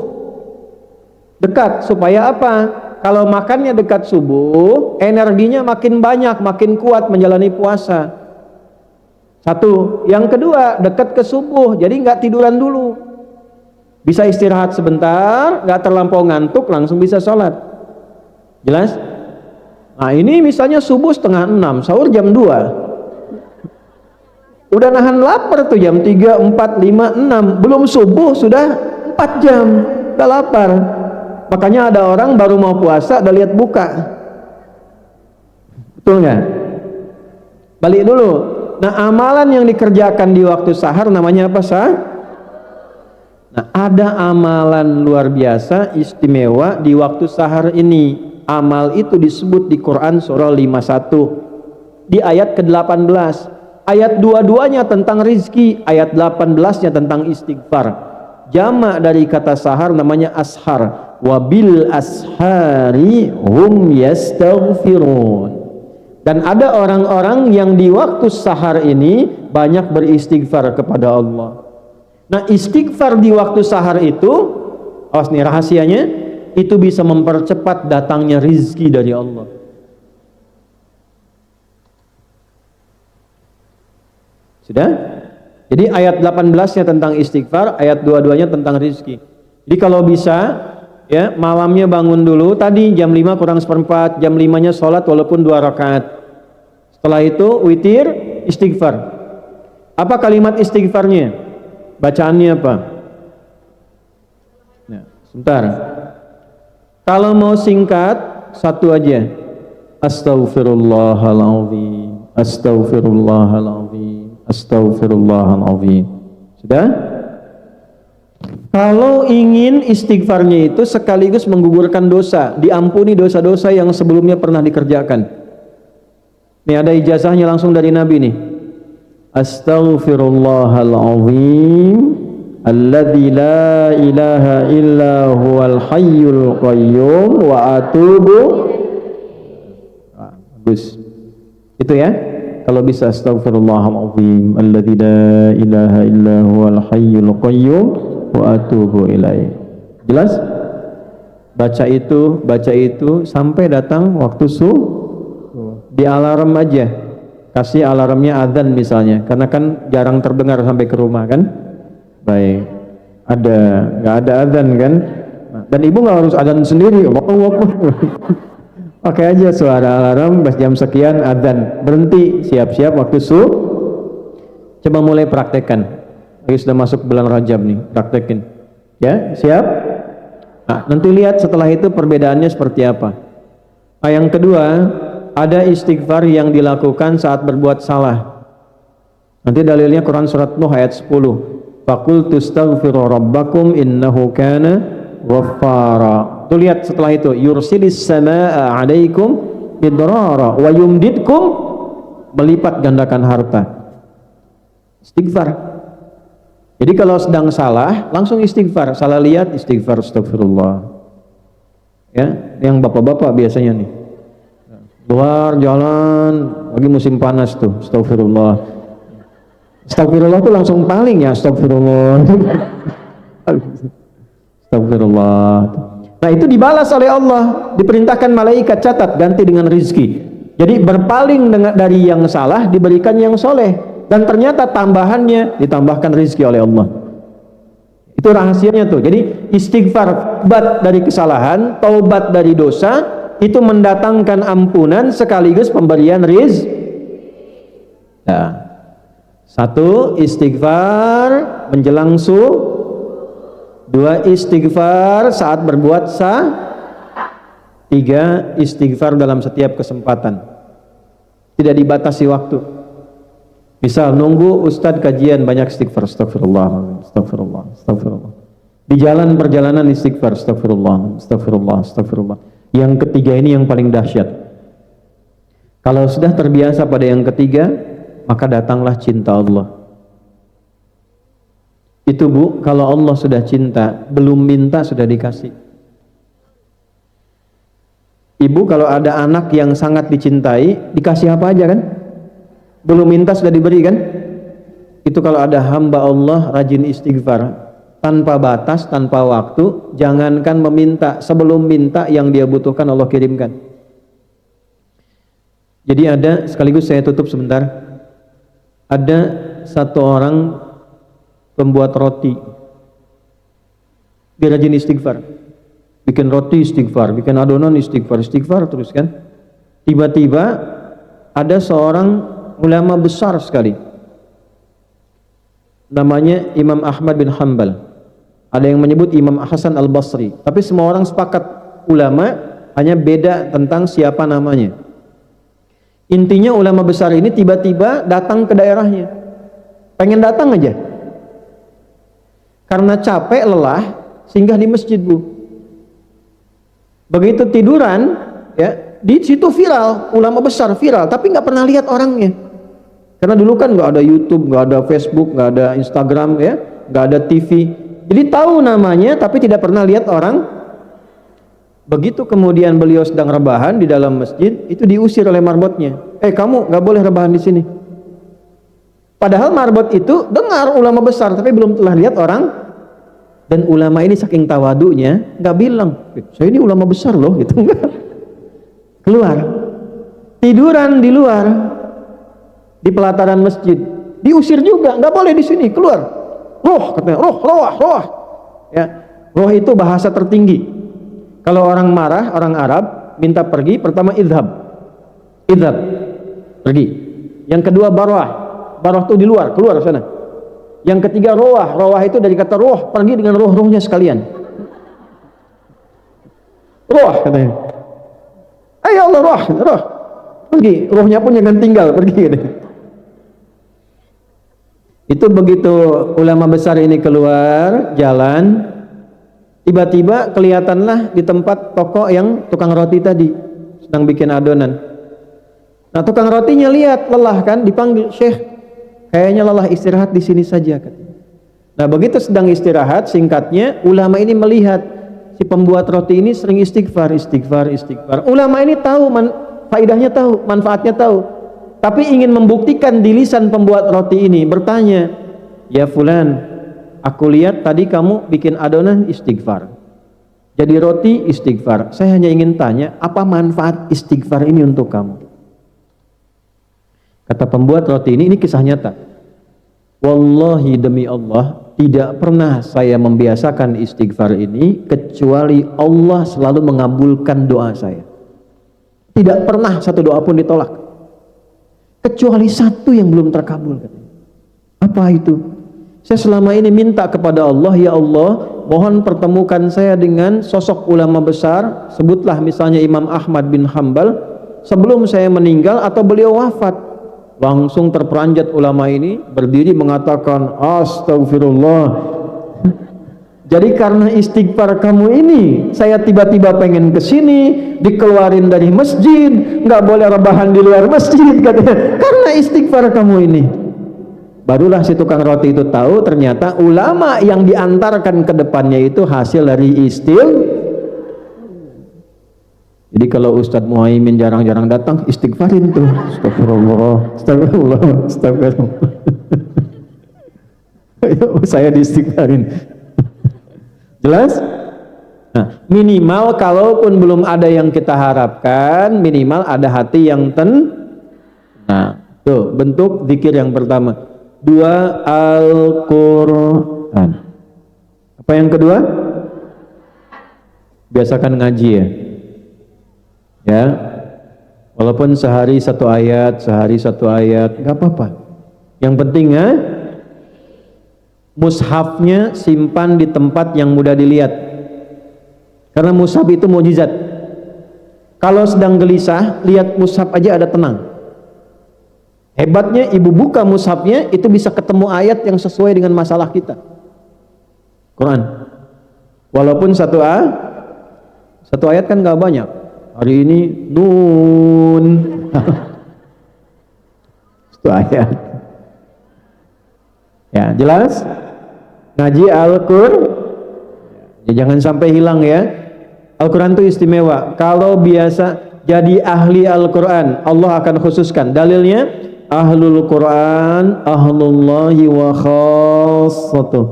Dekat, supaya apa? Kalau makannya dekat subuh, energinya makin banyak, makin kuat menjalani puasa. Satu. Yang kedua, dekat ke subuh, jadi nggak tiduran dulu. Bisa istirahat sebentar, nggak terlampau ngantuk, langsung bisa sholat. Jelas? Nah ini misalnya subuh 5:30, sahur jam 2. Udah nahan lapar tuh jam 3, 4, 5, 6. Belum subuh sudah 4 jam, udah lapar. Makanya ada orang baru mau puasa udah lihat buka. Betul nggak? Balik dulu. Nah amalan yang dikerjakan di waktu sahar namanya apa sah? Nah ada amalan luar biasa istimewa di waktu sahar ini. Amal itu disebut di Quran surah 51 di ayat ke-18. Ayat dua-duanya tentang rizki, ayat 18-nya tentang istighfar. Jamak dari kata sahar namanya ashar. Wabil ashari hum yastaghfirun. Dan ada orang-orang yang di waktu sahar ini banyak beristighfar kepada Allah. Nah istighfar di waktu sahar itu, awas nih rahasianya, itu bisa mempercepat datangnya rizki dari Allah. Sudah? Jadi ayat 18-nya tentang istighfar, ayat 22-nya tentang rizki. Jadi kalau bisa, ya malamnya bangun dulu, tadi jam 5 kurang seperempat, jam 5-nya sholat walaupun 2 rakaat. Setelah itu witir, istighfar. Apa kalimat istighfarnya? Bacaannya apa? Nah, sebentar. Kalau mau singkat, satu aja. Astaghfirullahaladzim, astaghfirullahaladzim, astaghfirullahaladzim. Sudah? Kalau ingin istighfarnya itu sekaligus menggugurkan dosa, diampuni dosa-dosa yang sebelumnya pernah dikerjakan. Ini ada ijazahnya langsung dari Nabi nih. Astaghfirullahaladzim alladzi la ilaha illa huwal hayyul qayyum wa atubu. Bagus. Itu ya. Kalau bisa astaghfirullahaladzim alladzi la ilaha illa huwal hayyul qayyum wa atubu ilaih. Jelas? Baca itu sampai datang waktu subuh. Di alarm aja. Kasih alarmnya adzan misalnya, karena kan jarang terdengar sampai ke rumah kan? Baik. Nggak ada adzan kan? Nah, dan ibu nggak harus adzan sendiri. Pakai aja suara alarm pas jam sekian adzan, berhenti, siap-siap waktu subuh. Coba mulai praktekkan. Lagi sudah masuk bulan Rajab nih, praktekin. Ya, siap? Nah, nanti lihat setelah itu perbedaannya seperti apa. Nah, yang kedua, ada istighfar yang dilakukan saat berbuat salah. Nanti dalilnya Quran surat Nuh ayat 10. Faqultu astaghfiru rabbakum innahu kana ghaffara. Tuh lihat setelah itu, yursilis samaa 'alaikum midrara wa yumdidkum, melipat gandakan harta. Istighfar. Jadi kalau sedang salah, langsung istighfar. Salah lihat, istighfar, astagfirullah. Ya, yang bapak-bapak biasanya nih. Luar jalan, lagi musim panas tuh, astagfirullah. Astagfirullah tuh langsung paling ya, astagfirullah. Astagfirullah. Nah itu dibalas oleh Allah, diperintahkan malaikat catat ganti dengan rizki. Jadi berpaling dari yang salah diberikan yang soleh, dan ternyata tambahannya ditambahkan rizki oleh Allah. Itu rahasianya tuh. Jadi istighfar, taubat dari kesalahan, taubat dari dosa, itu mendatangkan ampunan sekaligus pemberian rizki. Nah, satu istighfar menjelang subuh. 2 istighfar saat berbuat sah. 3 istighfar dalam setiap kesempatan, tidak dibatasi waktu. Misal nunggu ustadz kajian, banyak istighfar, astagfirullah, astagfirullah, astagfirullah. Di jalan perjalanan istighfar, astagfirullah, astagfirullah, astagfirullah. Yang ketiga ini yang paling dahsyat. Kalau sudah terbiasa pada yang ketiga, maka datanglah cinta Allah. Itu Bu, kalau Allah sudah cinta, belum minta sudah dikasih. Ibu kalau ada anak yang sangat dicintai, dikasih apa aja kan? Belum minta sudah diberi kan? Itu kalau ada hamba Allah rajin istighfar, tanpa batas, tanpa waktu, jangankan meminta, sebelum minta yang dia butuhkan Allah kirimkan. Jadi ada, sekaligus saya tutup sebentar, Ada satu orang pembuat roti, dia rajin istighfar, bikin roti istighfar, bikin adonan istighfar, istighfar terus kan. Tiba-tiba ada seorang ulama besar sekali, namanya Imam Ahmad bin Hanbal. Ada yang menyebut Imam Hasan al-Basri, tapi semua orang sepakat ulama, hanya beda tentang siapa namanya. Intinya ulama besar ini tiba-tiba datang ke daerahnya, pengen datang aja karena capek lelah, singgah di masjid, Bu. Begitu tiduran ya, di situ viral, ulama besar viral, tapi nggak pernah lihat orangnya. Karena dulu kan nggak ada YouTube, nggak ada Facebook, nggak ada Instagram ya, nggak ada TV. Jadi tahu namanya tapi tidak pernah lihat orang. Begitu kemudian beliau sedang rebahan di dalam masjid, itu diusir oleh marbotnya. Kamu nggak boleh rebahan di sini. Padahal marbot itu dengar ulama besar tapi belum telah lihat orang. Dan ulama ini saking tawadunya nggak bilang, saya ini ulama besar loh, gitu enggak. Keluar, tiduran di luar, di pelataran masjid, diusir juga, nggak boleh di sini, keluar. Roh katanya, roh. Ya, roh itu bahasa tertinggi. Kalau orang marah, orang Arab minta pergi, pertama idhab, pergi. Yang kedua barwah itu di luar, keluar sana. Yang ketiga roh itu dari kata roh, pergi dengan roh-rohnya sekalian. Roh katanya. Ya Allah, roh, pergi. Rohnya pun jangan tinggal, pergi katanya. Itu begitu ulama besar ini keluar jalan, tiba-tiba kelihatanlah di tempat toko yang tukang roti tadi sedang bikin adonan. Nah, tukang rotinya lihat lelah kan, dipanggil, Syekh, kayaknya lelah, istirahat di sini saja katanya. Nah, begitu sedang istirahat, singkatnya ulama ini melihat si pembuat roti ini sering istighfar. Ulama ini tahu faidahnya, tahu manfaatnya, tahu. Tapi ingin membuktikan di lisan pembuat roti ini, bertanya, ya fulan, aku lihat tadi kamu bikin adonan istighfar, jadi roti istighfar. Saya hanya ingin tanya, apa manfaat istighfar ini untuk kamu? Kata pembuat roti ini kisah nyata. Wallahi demi Allah, tidak pernah saya membiasakan istighfar ini kecuali Allah selalu mengabulkan doa saya. Tidak pernah satu doa pun ditolak, kecuali satu yang belum terkabul. Apa itu? Saya selama ini minta kepada Allah, ya Allah, mohon pertemukan saya dengan sosok ulama besar, sebutlah misalnya Imam Ahmad bin Hanbal, sebelum saya meninggal atau beliau wafat. Langsung terperanjat ulama ini berdiri mengatakan, astagfirullah. Jadi karena istighfar kamu ini, saya tiba-tiba pengen kesini, dikeluarin dari masjid, nggak boleh rebahan di luar masjid katanya. Karena istighfar kamu ini. Barulah si tukang roti itu tahu ternyata ulama yang diantarkan ke depannya itu hasil dari istighfar. Jadi kalau Ustadz Muhaimin jarang-jarang datang, istighfarin tuh. Astagfirullah. Saya diistighfarin. Jelas? Nah, minimal kalaupun belum ada yang kita harapkan, minimal ada hati yang Nah, tuh bentuk zikir yang pertama. 2, Al-Quran. Apa yang kedua? Biasakan ngaji ya. Ya, walaupun sehari satu ayat, nggak apa-apa. Yang penting ya, mushafnya simpan di tempat yang mudah dilihat. Karena mushaf itu mukjizat. Kalau sedang gelisah, lihat mushaf aja ada tenang. Hebatnya ibu buka mushafnya, itu bisa ketemu ayat yang sesuai dengan masalah kita. Quran. Walaupun satu ayat kan nggak banyak. Hari ini Nun. Satu ayat. Ya, jelas? Ngaji Al-Qur'an. Ya, jangan sampai hilang ya. Al-Quran itu istimewa. Kalau biasa jadi ahli Al-Quran, Allah akan khususkan. Dalilnya, Ahlul Quran, Ahlullahi wa khassatuh.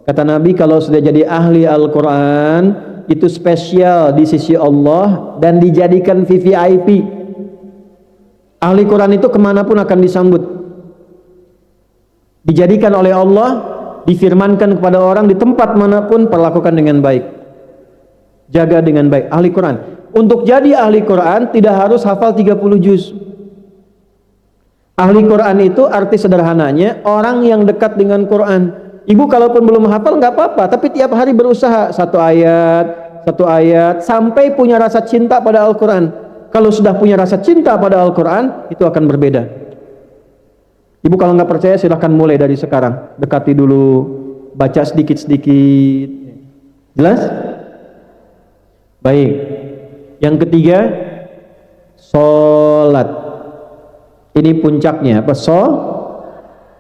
Kata Nabi, kalau sudah jadi ahli Al-Quran, itu spesial di sisi Allah dan dijadikan VVIP. Ahli Quran itu kemanapun akan disambut. dijadikan oleh Allah, difirmankan kepada orang di tempat manapun, perlakukan dengan baik, jaga dengan baik. Ahli Quran, untuk jadi ahli Quran tidak harus hafal 30 juz. Ahli Quran itu arti sederhananya orang yang dekat dengan Quran. Ibu kalaupun belum hafal nggak apa-apa, tapi tiap hari berusaha satu ayat sampai punya rasa cinta pada Al-Quran. Kalau sudah punya rasa cinta pada Al-Quran, itu akan berbeda. Ibu kalau nggak percaya silahkan mulai dari sekarang, dekati dulu, baca sedikit-sedikit. Jelas? Baik. Yang ketiga, sholat. Ini puncaknya apa?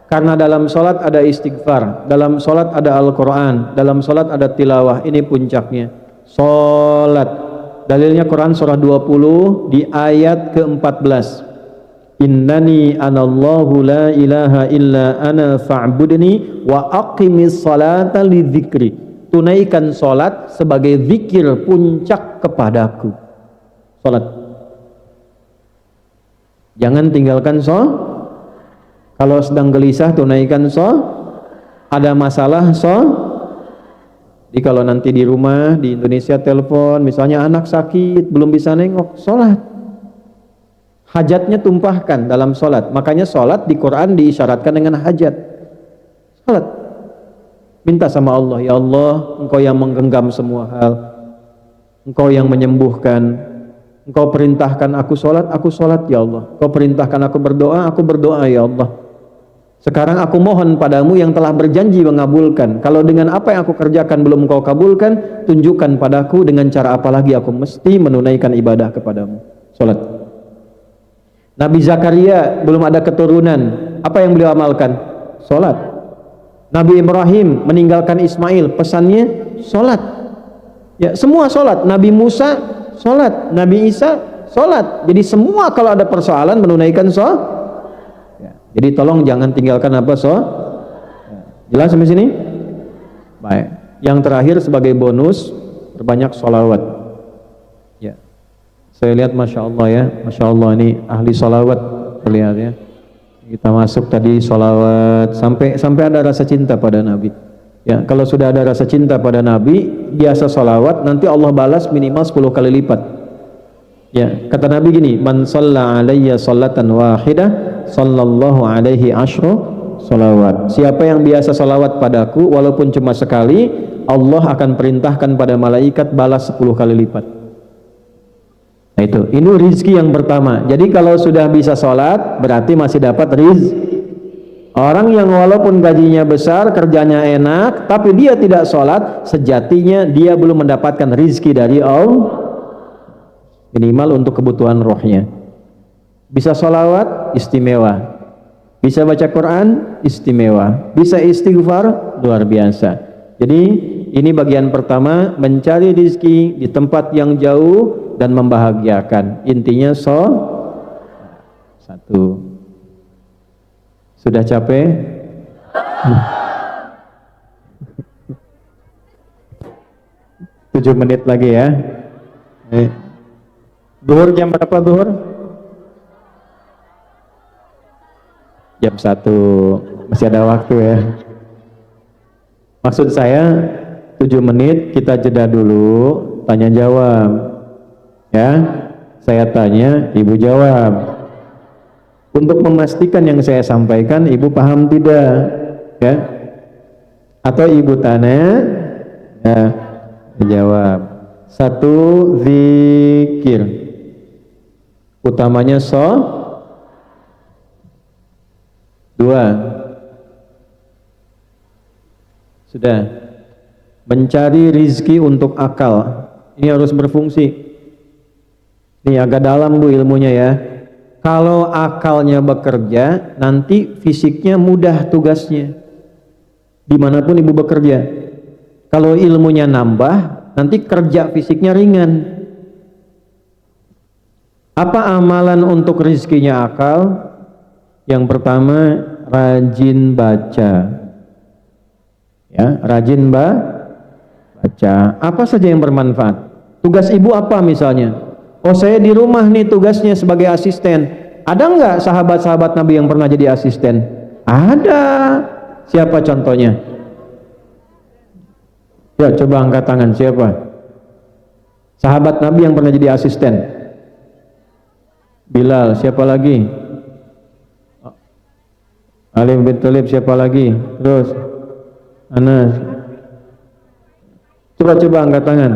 Karena dalam sholat ada istighfar, dalam sholat ada Al-Quran, dalam sholat ada tilawah. Ini puncaknya sholat. Dalilnya Quran surah 20 di ayat ke-14. Innani anallahu la ilaha illa ana fa'budni wa aqimis salata lidzikri. Tunaikan sholat sebagai zikir puncak kepadaku. Sholat. Jangan tinggalkan Kalau sedang gelisah tunaikan Ada masalah Jadi kalau nanti di rumah di Indonesia telepon, misalnya anak sakit belum bisa nengok, sholat. Hajatnya tumpahkan dalam sholat. Makanya sholat di Quran diisyaratkan dengan hajat. Sholat. Minta sama Allah, ya Allah, Engkau yang menggenggam semua hal, Engkau yang menyembuhkan, Engkau perintahkan aku sholat ya Allah. Engkau perintahkan aku berdoa ya Allah. Sekarang aku mohon padamu yang telah berjanji mengabulkan. Kalau dengan apa yang aku kerjakan belum Engkau kabulkan, tunjukkan padaku dengan cara apa lagi aku mesti menunaikan ibadah kepadamu. Sholat. Nabi Zakaria belum ada keturunan, apa yang beliau amalkan? Sholat. Nabi Ibrahim meninggalkan Ismail, pesannya sholat. Ya, semua sholat. Nabi Musa sholat, Nabi Isa sholat. Jadi semua kalau ada persoalan menunaikan sholat. Jadi tolong jangan tinggalkan apa Jelas sampai sini? Baik. Yang terakhir sebagai bonus, perbanyak sholawat. Ya. Saya lihat Masya Allah ya, Masya Allah ini ahli sholawat terlihat ya. Kita masuk tadi sholawat sampai ada rasa cinta pada Nabi. Ya, kalau sudah ada rasa cinta pada Nabi, biasa sholawat, nanti Allah balas minimal 10 kali lipat. Ya, kata Nabi gini, man shalla alayya sholatan wahidah sallallahu alaihi asyru sholawat. Siapa yang biasa sholawat padaku walaupun cuma sekali, Allah akan perintahkan pada malaikat balas 10 kali lipat. Nah ini rizki yang pertama. Jadi kalau sudah bisa sholat berarti masih dapat rizki. Orang yang walaupun gajinya besar, kerjanya enak, tapi dia tidak sholat, sejatinya dia belum mendapatkan rizki dari Allah. Minimal untuk kebutuhan rohnya. Bisa sholawat, istimewa. Bisa baca Quran, istimewa. Bisa istighfar, luar biasa. Jadi ini bagian pertama, mencari rizki di tempat yang jauh dan membahagiakan. Intinya satu. Sudah capek? 7 menit lagi ya. Duhur jam berapa duhur? Jam 1. Masih ada waktu ya. Maksud saya 7 menit kita jeda dulu, tanya jawab. Ya. Saya tanya, Ibu jawab. Untuk memastikan yang saya sampaikan Ibu paham tidak? Ya. Atau Ibu tanya, ya, jawab. 1, zikir. Utamanya 2. Sudah. Mencari rizki untuk akal. Ini harus berfungsi. Ini agak dalam Bu ilmunya ya. Kalau akalnya bekerja, nanti fisiknya mudah tugasnya. Dimanapun Ibu bekerja. Kalau ilmunya nambah, nanti kerja fisiknya ringan. Apa amalan untuk rizkinya akal? Yang pertama, rajin baca. Ya, rajin baca. Apa saja yang bermanfaat? Tugas Ibu apa misalnya? Oh, saya di rumah nih tugasnya sebagai asisten. Ada nggak sahabat-sahabat Nabi yang pernah jadi asisten? Ada. Siapa contohnya? Ya, coba angkat tangan, siapa? Sahabat Nabi yang pernah jadi asisten. Bilal, siapa lagi? Ali bin Thalib, siapa lagi? Terus Anas. Coba angkat tangan.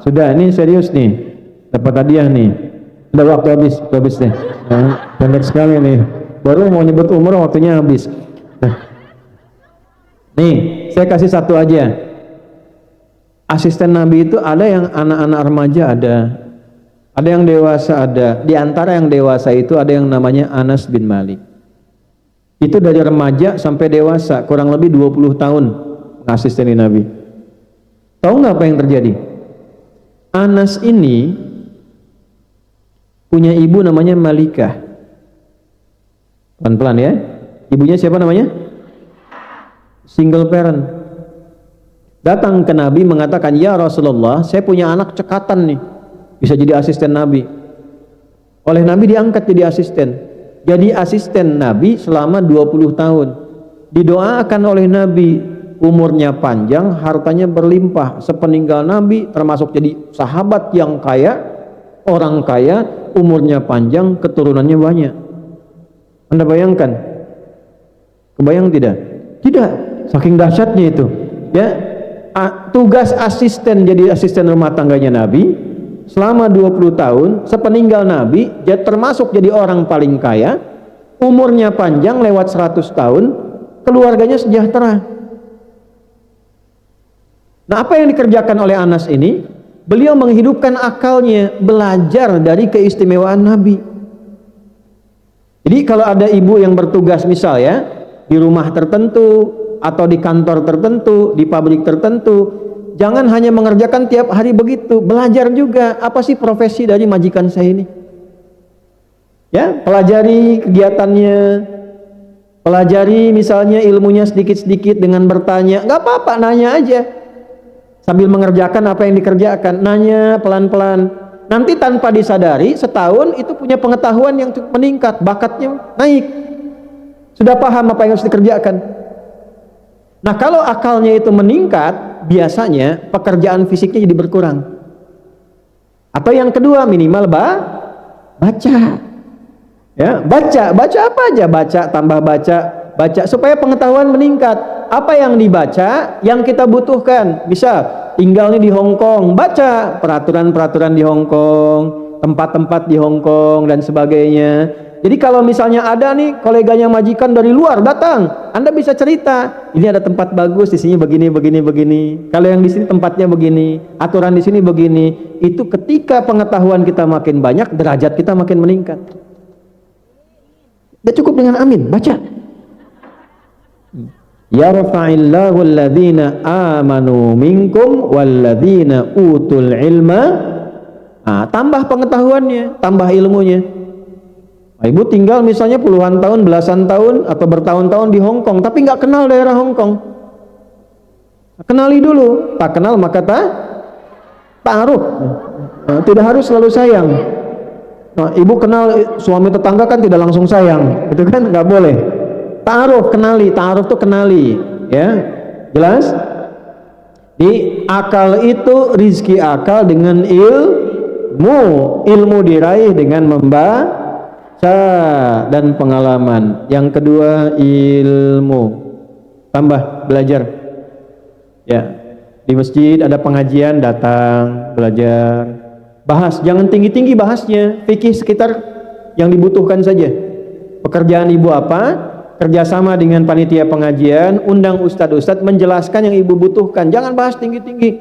Sudah, ini serius nih. Dapat hadiah nih. Udah waktu habis nih. Pendek sekali nih. Baru mau nyebut umur waktunya habis. Nih, saya kasih satu aja. Asisten Nabi itu ada yang anak-anak remaja ada yang dewasa ada. Di antara yang dewasa itu ada yang namanya Anas bin Malik. Itu dari remaja sampai dewasa, kurang lebih 20 tahun mengasisteni Nabi. Tahu nggak apa yang terjadi? Anas ini punya ibu namanya Malikah. Pelan-pelan ya. Ibunya siapa namanya? Single parent. Datang ke Nabi mengatakan, "Ya Rasulullah, saya punya anak cekatan nih, bisa jadi asisten Nabi." Oleh Nabi diangkat jadi asisten. Jadi asisten Nabi selama 20 tahun. Didoakan oleh Nabi umurnya panjang, hartanya berlimpah. Sepeninggal Nabi termasuk jadi sahabat yang kaya, orang kaya, umurnya panjang, keturunannya banyak. Anda bayangkan? Kebayang tidak? Tidak, saking dahsyatnya itu. Ya, tugas asisten jadi asisten rumah tangganya Nabi selama 20 tahun, sepeninggal Nabi, termasuk jadi orang paling kaya, umurnya panjang lewat 100 tahun, keluarganya sejahtera. Nah, apa yang dikerjakan oleh Anas ini? Beliau menghidupkan akalnya, belajar dari keistimewaan Nabi. Jadi kalau ada ibu yang bertugas misal ya, di rumah tertentu, atau di kantor tertentu, di pabrik tertentu, jangan hanya mengerjakan tiap hari begitu, belajar juga apa sih profesi dari majikan saya ini. Ya, pelajari kegiatannya, pelajari misalnya ilmunya sedikit-sedikit dengan bertanya, nggak apa-apa, nanya aja. Sambil mengerjakan apa yang dikerjakan, nanya pelan-pelan. Nanti tanpa disadari, setahun itu punya pengetahuan yang cukup meningkat, bakatnya naik. Sudah paham apa yang harus dikerjakan. Nah, kalau akalnya itu meningkat, biasanya pekerjaan fisiknya jadi berkurang. Atau yang kedua, minimal baca. Ya, baca apa aja, baca supaya pengetahuan meningkat. Apa yang dibaca, yang kita butuhkan. Misal, tinggal nih di Hong Kong, baca peraturan-peraturan di Hong Kong, tempat-tempat di Hong Kong dan sebagainya. Jadi kalau misalnya ada nih koleganya majikan dari luar datang, Anda bisa cerita, ini ada tempat bagus di sini begini. Kalau yang di sini tempatnya begini, aturan di sini begini. Itu ketika pengetahuan kita makin banyak, derajat kita makin meningkat. Tidak cukup dengan amin, baca. Yarfa'illahu alladhina amanu minkum walladhina utul ilma. Tambah pengetahuannya, tambah ilmunya. Ibu tinggal misalnya puluhan tahun, belasan tahun, atau bertahun-tahun di Hong Kong, tapi nggak kenal daerah Hong Kong. Kenali dulu. Tak kenal maka ta'aruf. Tidak harus selalu sayang. Nah, ibu kenal suami tetangga kan tidak langsung sayang, itu kan nggak boleh. Ta'aruf, kenali. Ta'aruf tuh kenali, ya. Jelas? Di akal itu rizki akal dengan ilmu diraih dengan membaca dan pengalaman. Yang kedua ilmu, tambah belajar. Ya, di masjid ada pengajian, datang belajar, bahas. Jangan tinggi-tinggi bahasnya, fikih sekitar yang dibutuhkan saja. Pekerjaan ibu apa? Kerjasama dengan panitia pengajian, undang ustadz-ustadz menjelaskan yang ibu butuhkan. Jangan bahas tinggi-tinggi.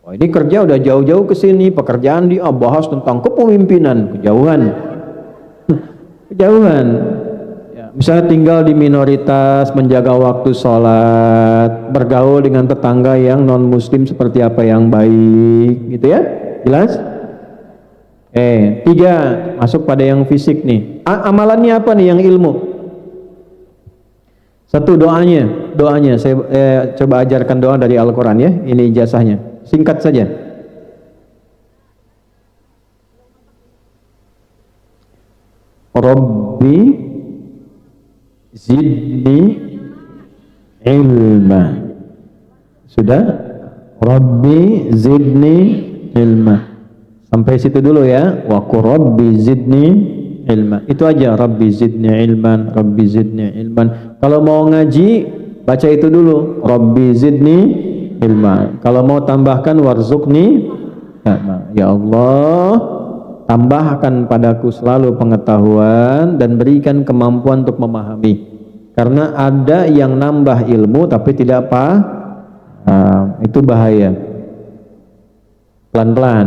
Wah, ini kerja udah jauh-jauh ke sini, pekerjaan bahas tentang kepemimpinan, kejauhan. Ya, misalnya tinggal di minoritas, menjaga waktu sholat, bergaul dengan tetangga yang non muslim seperti apa yang baik, gitu ya. Jelas? Tiga, masuk pada yang fisik nih. Amalannya apa nih yang ilmu? Satu, doanya saya coba ajarkan doa dari Al-Quran ya. Ini ijazahnya, singkat saja. Rabbi zidni ilma. Sudah? Rabbi zidni ilma. Sampai situ dulu ya. Wa qur rabbi zidni ilma. Itu aja, Rabbi zidni ilman, Rabbi zidni ilman. Kalau mau ngaji, baca itu dulu, Rabbi zidni ilma. Kalau mau tambahkan warzuqni, ya Allah, tambahkan padaku selalu pengetahuan dan berikan kemampuan untuk memahami. Karena ada yang nambah ilmu tapi tidak itu bahaya. Pelan-pelan.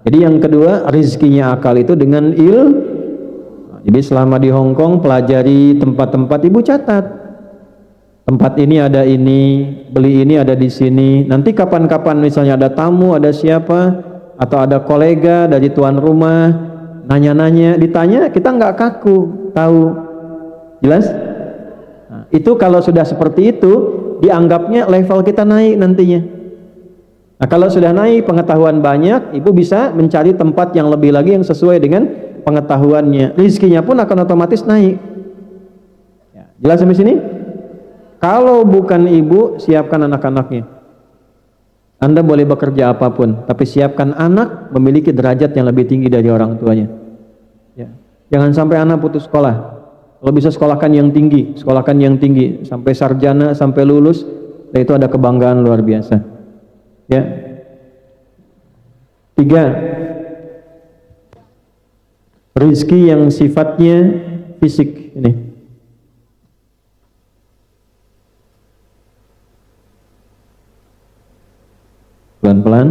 Jadi yang kedua, rizkinya akal itu dengan Jadi selama di Hong Kong pelajari tempat-tempat, ibu catat. Tempat ini ada ini, beli ini ada di sini. Nanti kapan-kapan misalnya ada tamu, ada siapa, atau ada kolega dari tuan rumah, nanya-nanya, ditanya, kita nggak kaku, tahu. Jelas? Nah, itu kalau sudah seperti itu, dianggapnya level kita naik nantinya. Nah, kalau sudah naik pengetahuan banyak, ibu bisa mencari tempat yang lebih lagi yang sesuai dengan pengetahuannya, rizkinya pun akan otomatis naik. Ya, jelas sampai sini? Kalau bukan ibu, siapkan anak-anaknya. Anda boleh bekerja apapun, tapi siapkan anak memiliki derajat yang lebih tinggi dari orang tuanya. Ya. Jangan sampai anak putus sekolah. Kalau bisa sekolahkan yang tinggi, sampai sarjana, sampai lulus, dan itu ada kebanggaan luar biasa. Ya. 3. Rizki yang sifatnya fisik ini. Pelan-pelan.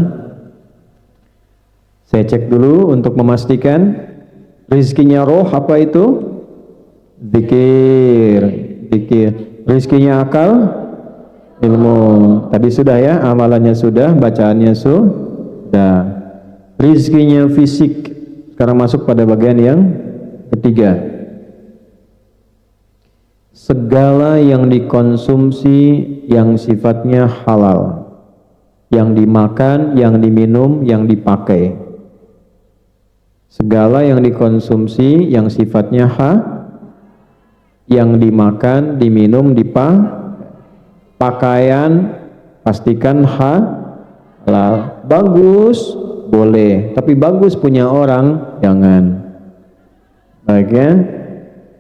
Saya cek dulu untuk memastikan rizkinya roh apa itu? Zikir. Rizkinya akal? Ilmu. Tadi sudah ya, amalannya sudah, bacaannya sudah. Rizkinya fisik. Sekarang masuk pada bagian yang ketiga. Segala yang dikonsumsi yang sifatnya halal, yang dimakan, yang diminum, yang dipakai. Segala yang dikonsumsi yang sifatnya yang dimakan, diminum, pakaian, pastikan halal. Bagus, boleh, tapi bagus punya orang jangan. Baik ya.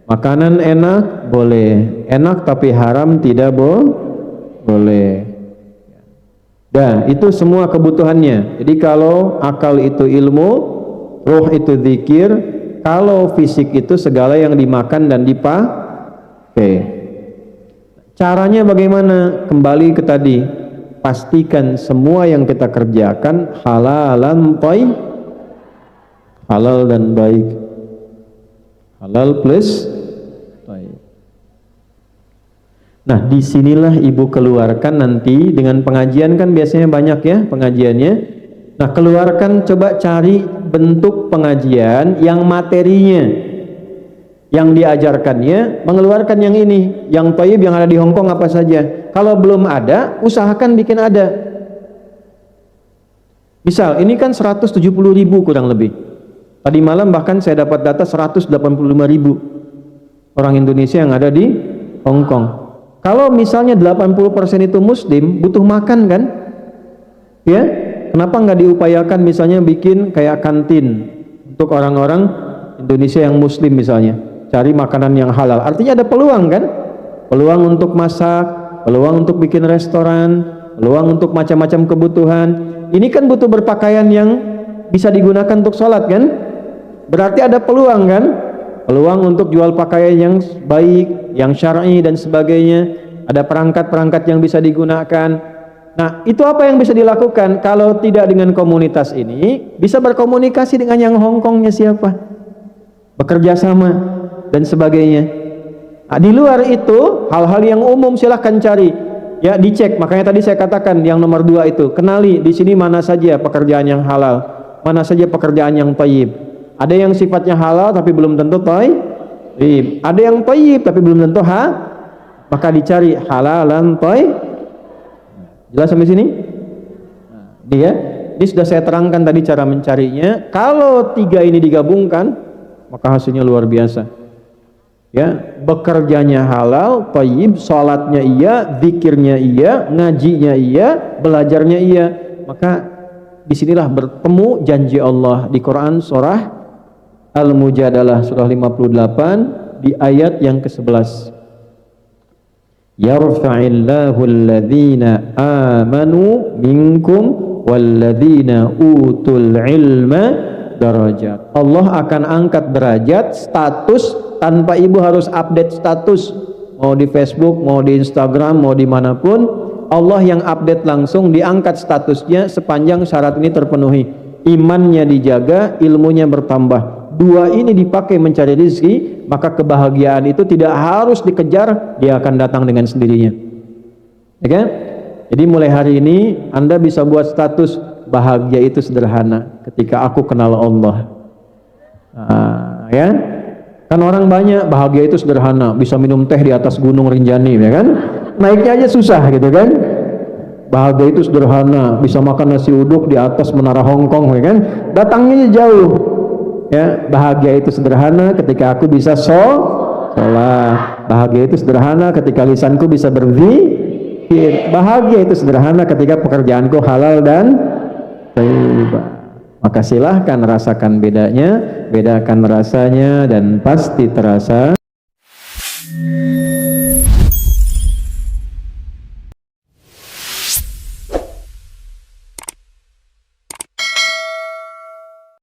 Makanan enak boleh, enak tapi haram tidak boleh. Dan itu semua kebutuhannya. Jadi kalau akal itu ilmu, roh itu zikir, kalau fisik itu segala yang dimakan dan dipakai. Caranya bagaimana? Kembali ke tadi. Pastikan semua yang kita kerjakan halalan thayyib, halal dan baik, halal plus thayyib. Nah, disinilah ibu keluarkan nanti dengan pengajian, kan biasanya banyak ya pengajiannya. Nah, keluarkan, coba cari bentuk pengajian yang materinya, yang diajarkannya mengeluarkan yang ini, yang thayyib, yang ada di Hong Kong apa saja. Kalau belum ada, usahakan bikin ada. Misal, ini kan 170.000 kurang lebih. Tadi malam bahkan saya dapat data 185.000 orang Indonesia yang ada di Hong Kong. Kalau misalnya 80% itu muslim, butuh makan kan? Ya, kenapa nggak diupayakan misalnya bikin kayak kantin untuk orang-orang Indonesia yang muslim misalnya, cari makanan yang halal. Artinya ada peluang kan? Peluang untuk masak, peluang untuk bikin restoran, peluang untuk macam-macam kebutuhan. Ini kan butuh berpakaian yang bisa digunakan untuk sholat kan? Berarti ada peluang kan? Peluang untuk jual pakaian yang baik, yang syar'i dan sebagainya. Ada perangkat-perangkat yang bisa digunakan. Nah, itu apa yang bisa dilakukan? Kalau tidak dengan komunitas ini, bisa berkomunikasi dengan yang Hong Kongnya siapa? Bekerja sama dan sebagainya. Nah, di luar itu, hal-hal yang umum silahkan cari. Ya, dicek. Makanya tadi saya katakan yang nomor 2 itu, kenali di sini mana saja pekerjaan yang halal, mana saja pekerjaan yang thayyib. Ada yang sifatnya halal tapi belum tentu thayyib. Ada yang thayyib tapi belum tentu maka dicari halalan thayyib. Jelas sampai sini? Ini sudah saya terangkan tadi cara mencarinya. Kalau 3 ini digabungkan, maka hasilnya luar biasa. Ya, bekerjanya halal, thayyib, salatnya iya, zikirnya iya, ngajinya iya, belajarnya iya. Maka disinilah bertemu janji Allah di Quran surah Al-Mujadalah surah 58 di ayat yang ke-11. Yarfa'illahu alladhina amanu minkum walladhina utul ilma darajat. Allah akan angkat derajat, status, tanpa ibu harus update status, mau di Facebook, mau di Instagram, mau dimanapun. Allah yang update langsung, diangkat statusnya sepanjang syarat ini terpenuhi, imannya dijaga, ilmunya bertambah. Dua ini dipakai mencari rezeki, maka kebahagiaan itu tidak harus dikejar, dia akan datang dengan sendirinya. Ya kan? Jadi mulai hari ini Anda bisa buat status, bahagia itu sederhana ketika aku kenal Allah. Ya, kan orang banyak bahagia itu sederhana, bisa minum teh di atas gunung Rinjani, ya kan? Naiknya aja susah gitu kan? Bahagia itu sederhana, bisa makan nasi uduk di atas menara Hongkong, ya kan? Datangnya jauh. Ya, bahagia itu sederhana ketika aku bisa sholat. Bahagia itu sederhana ketika lisanku bisa berzikir. Bahagia itu sederhana ketika pekerjaanku halal dan thayyibah. Maka silahkan rasakan bedanya, bedakan rasanya, dan pasti terasa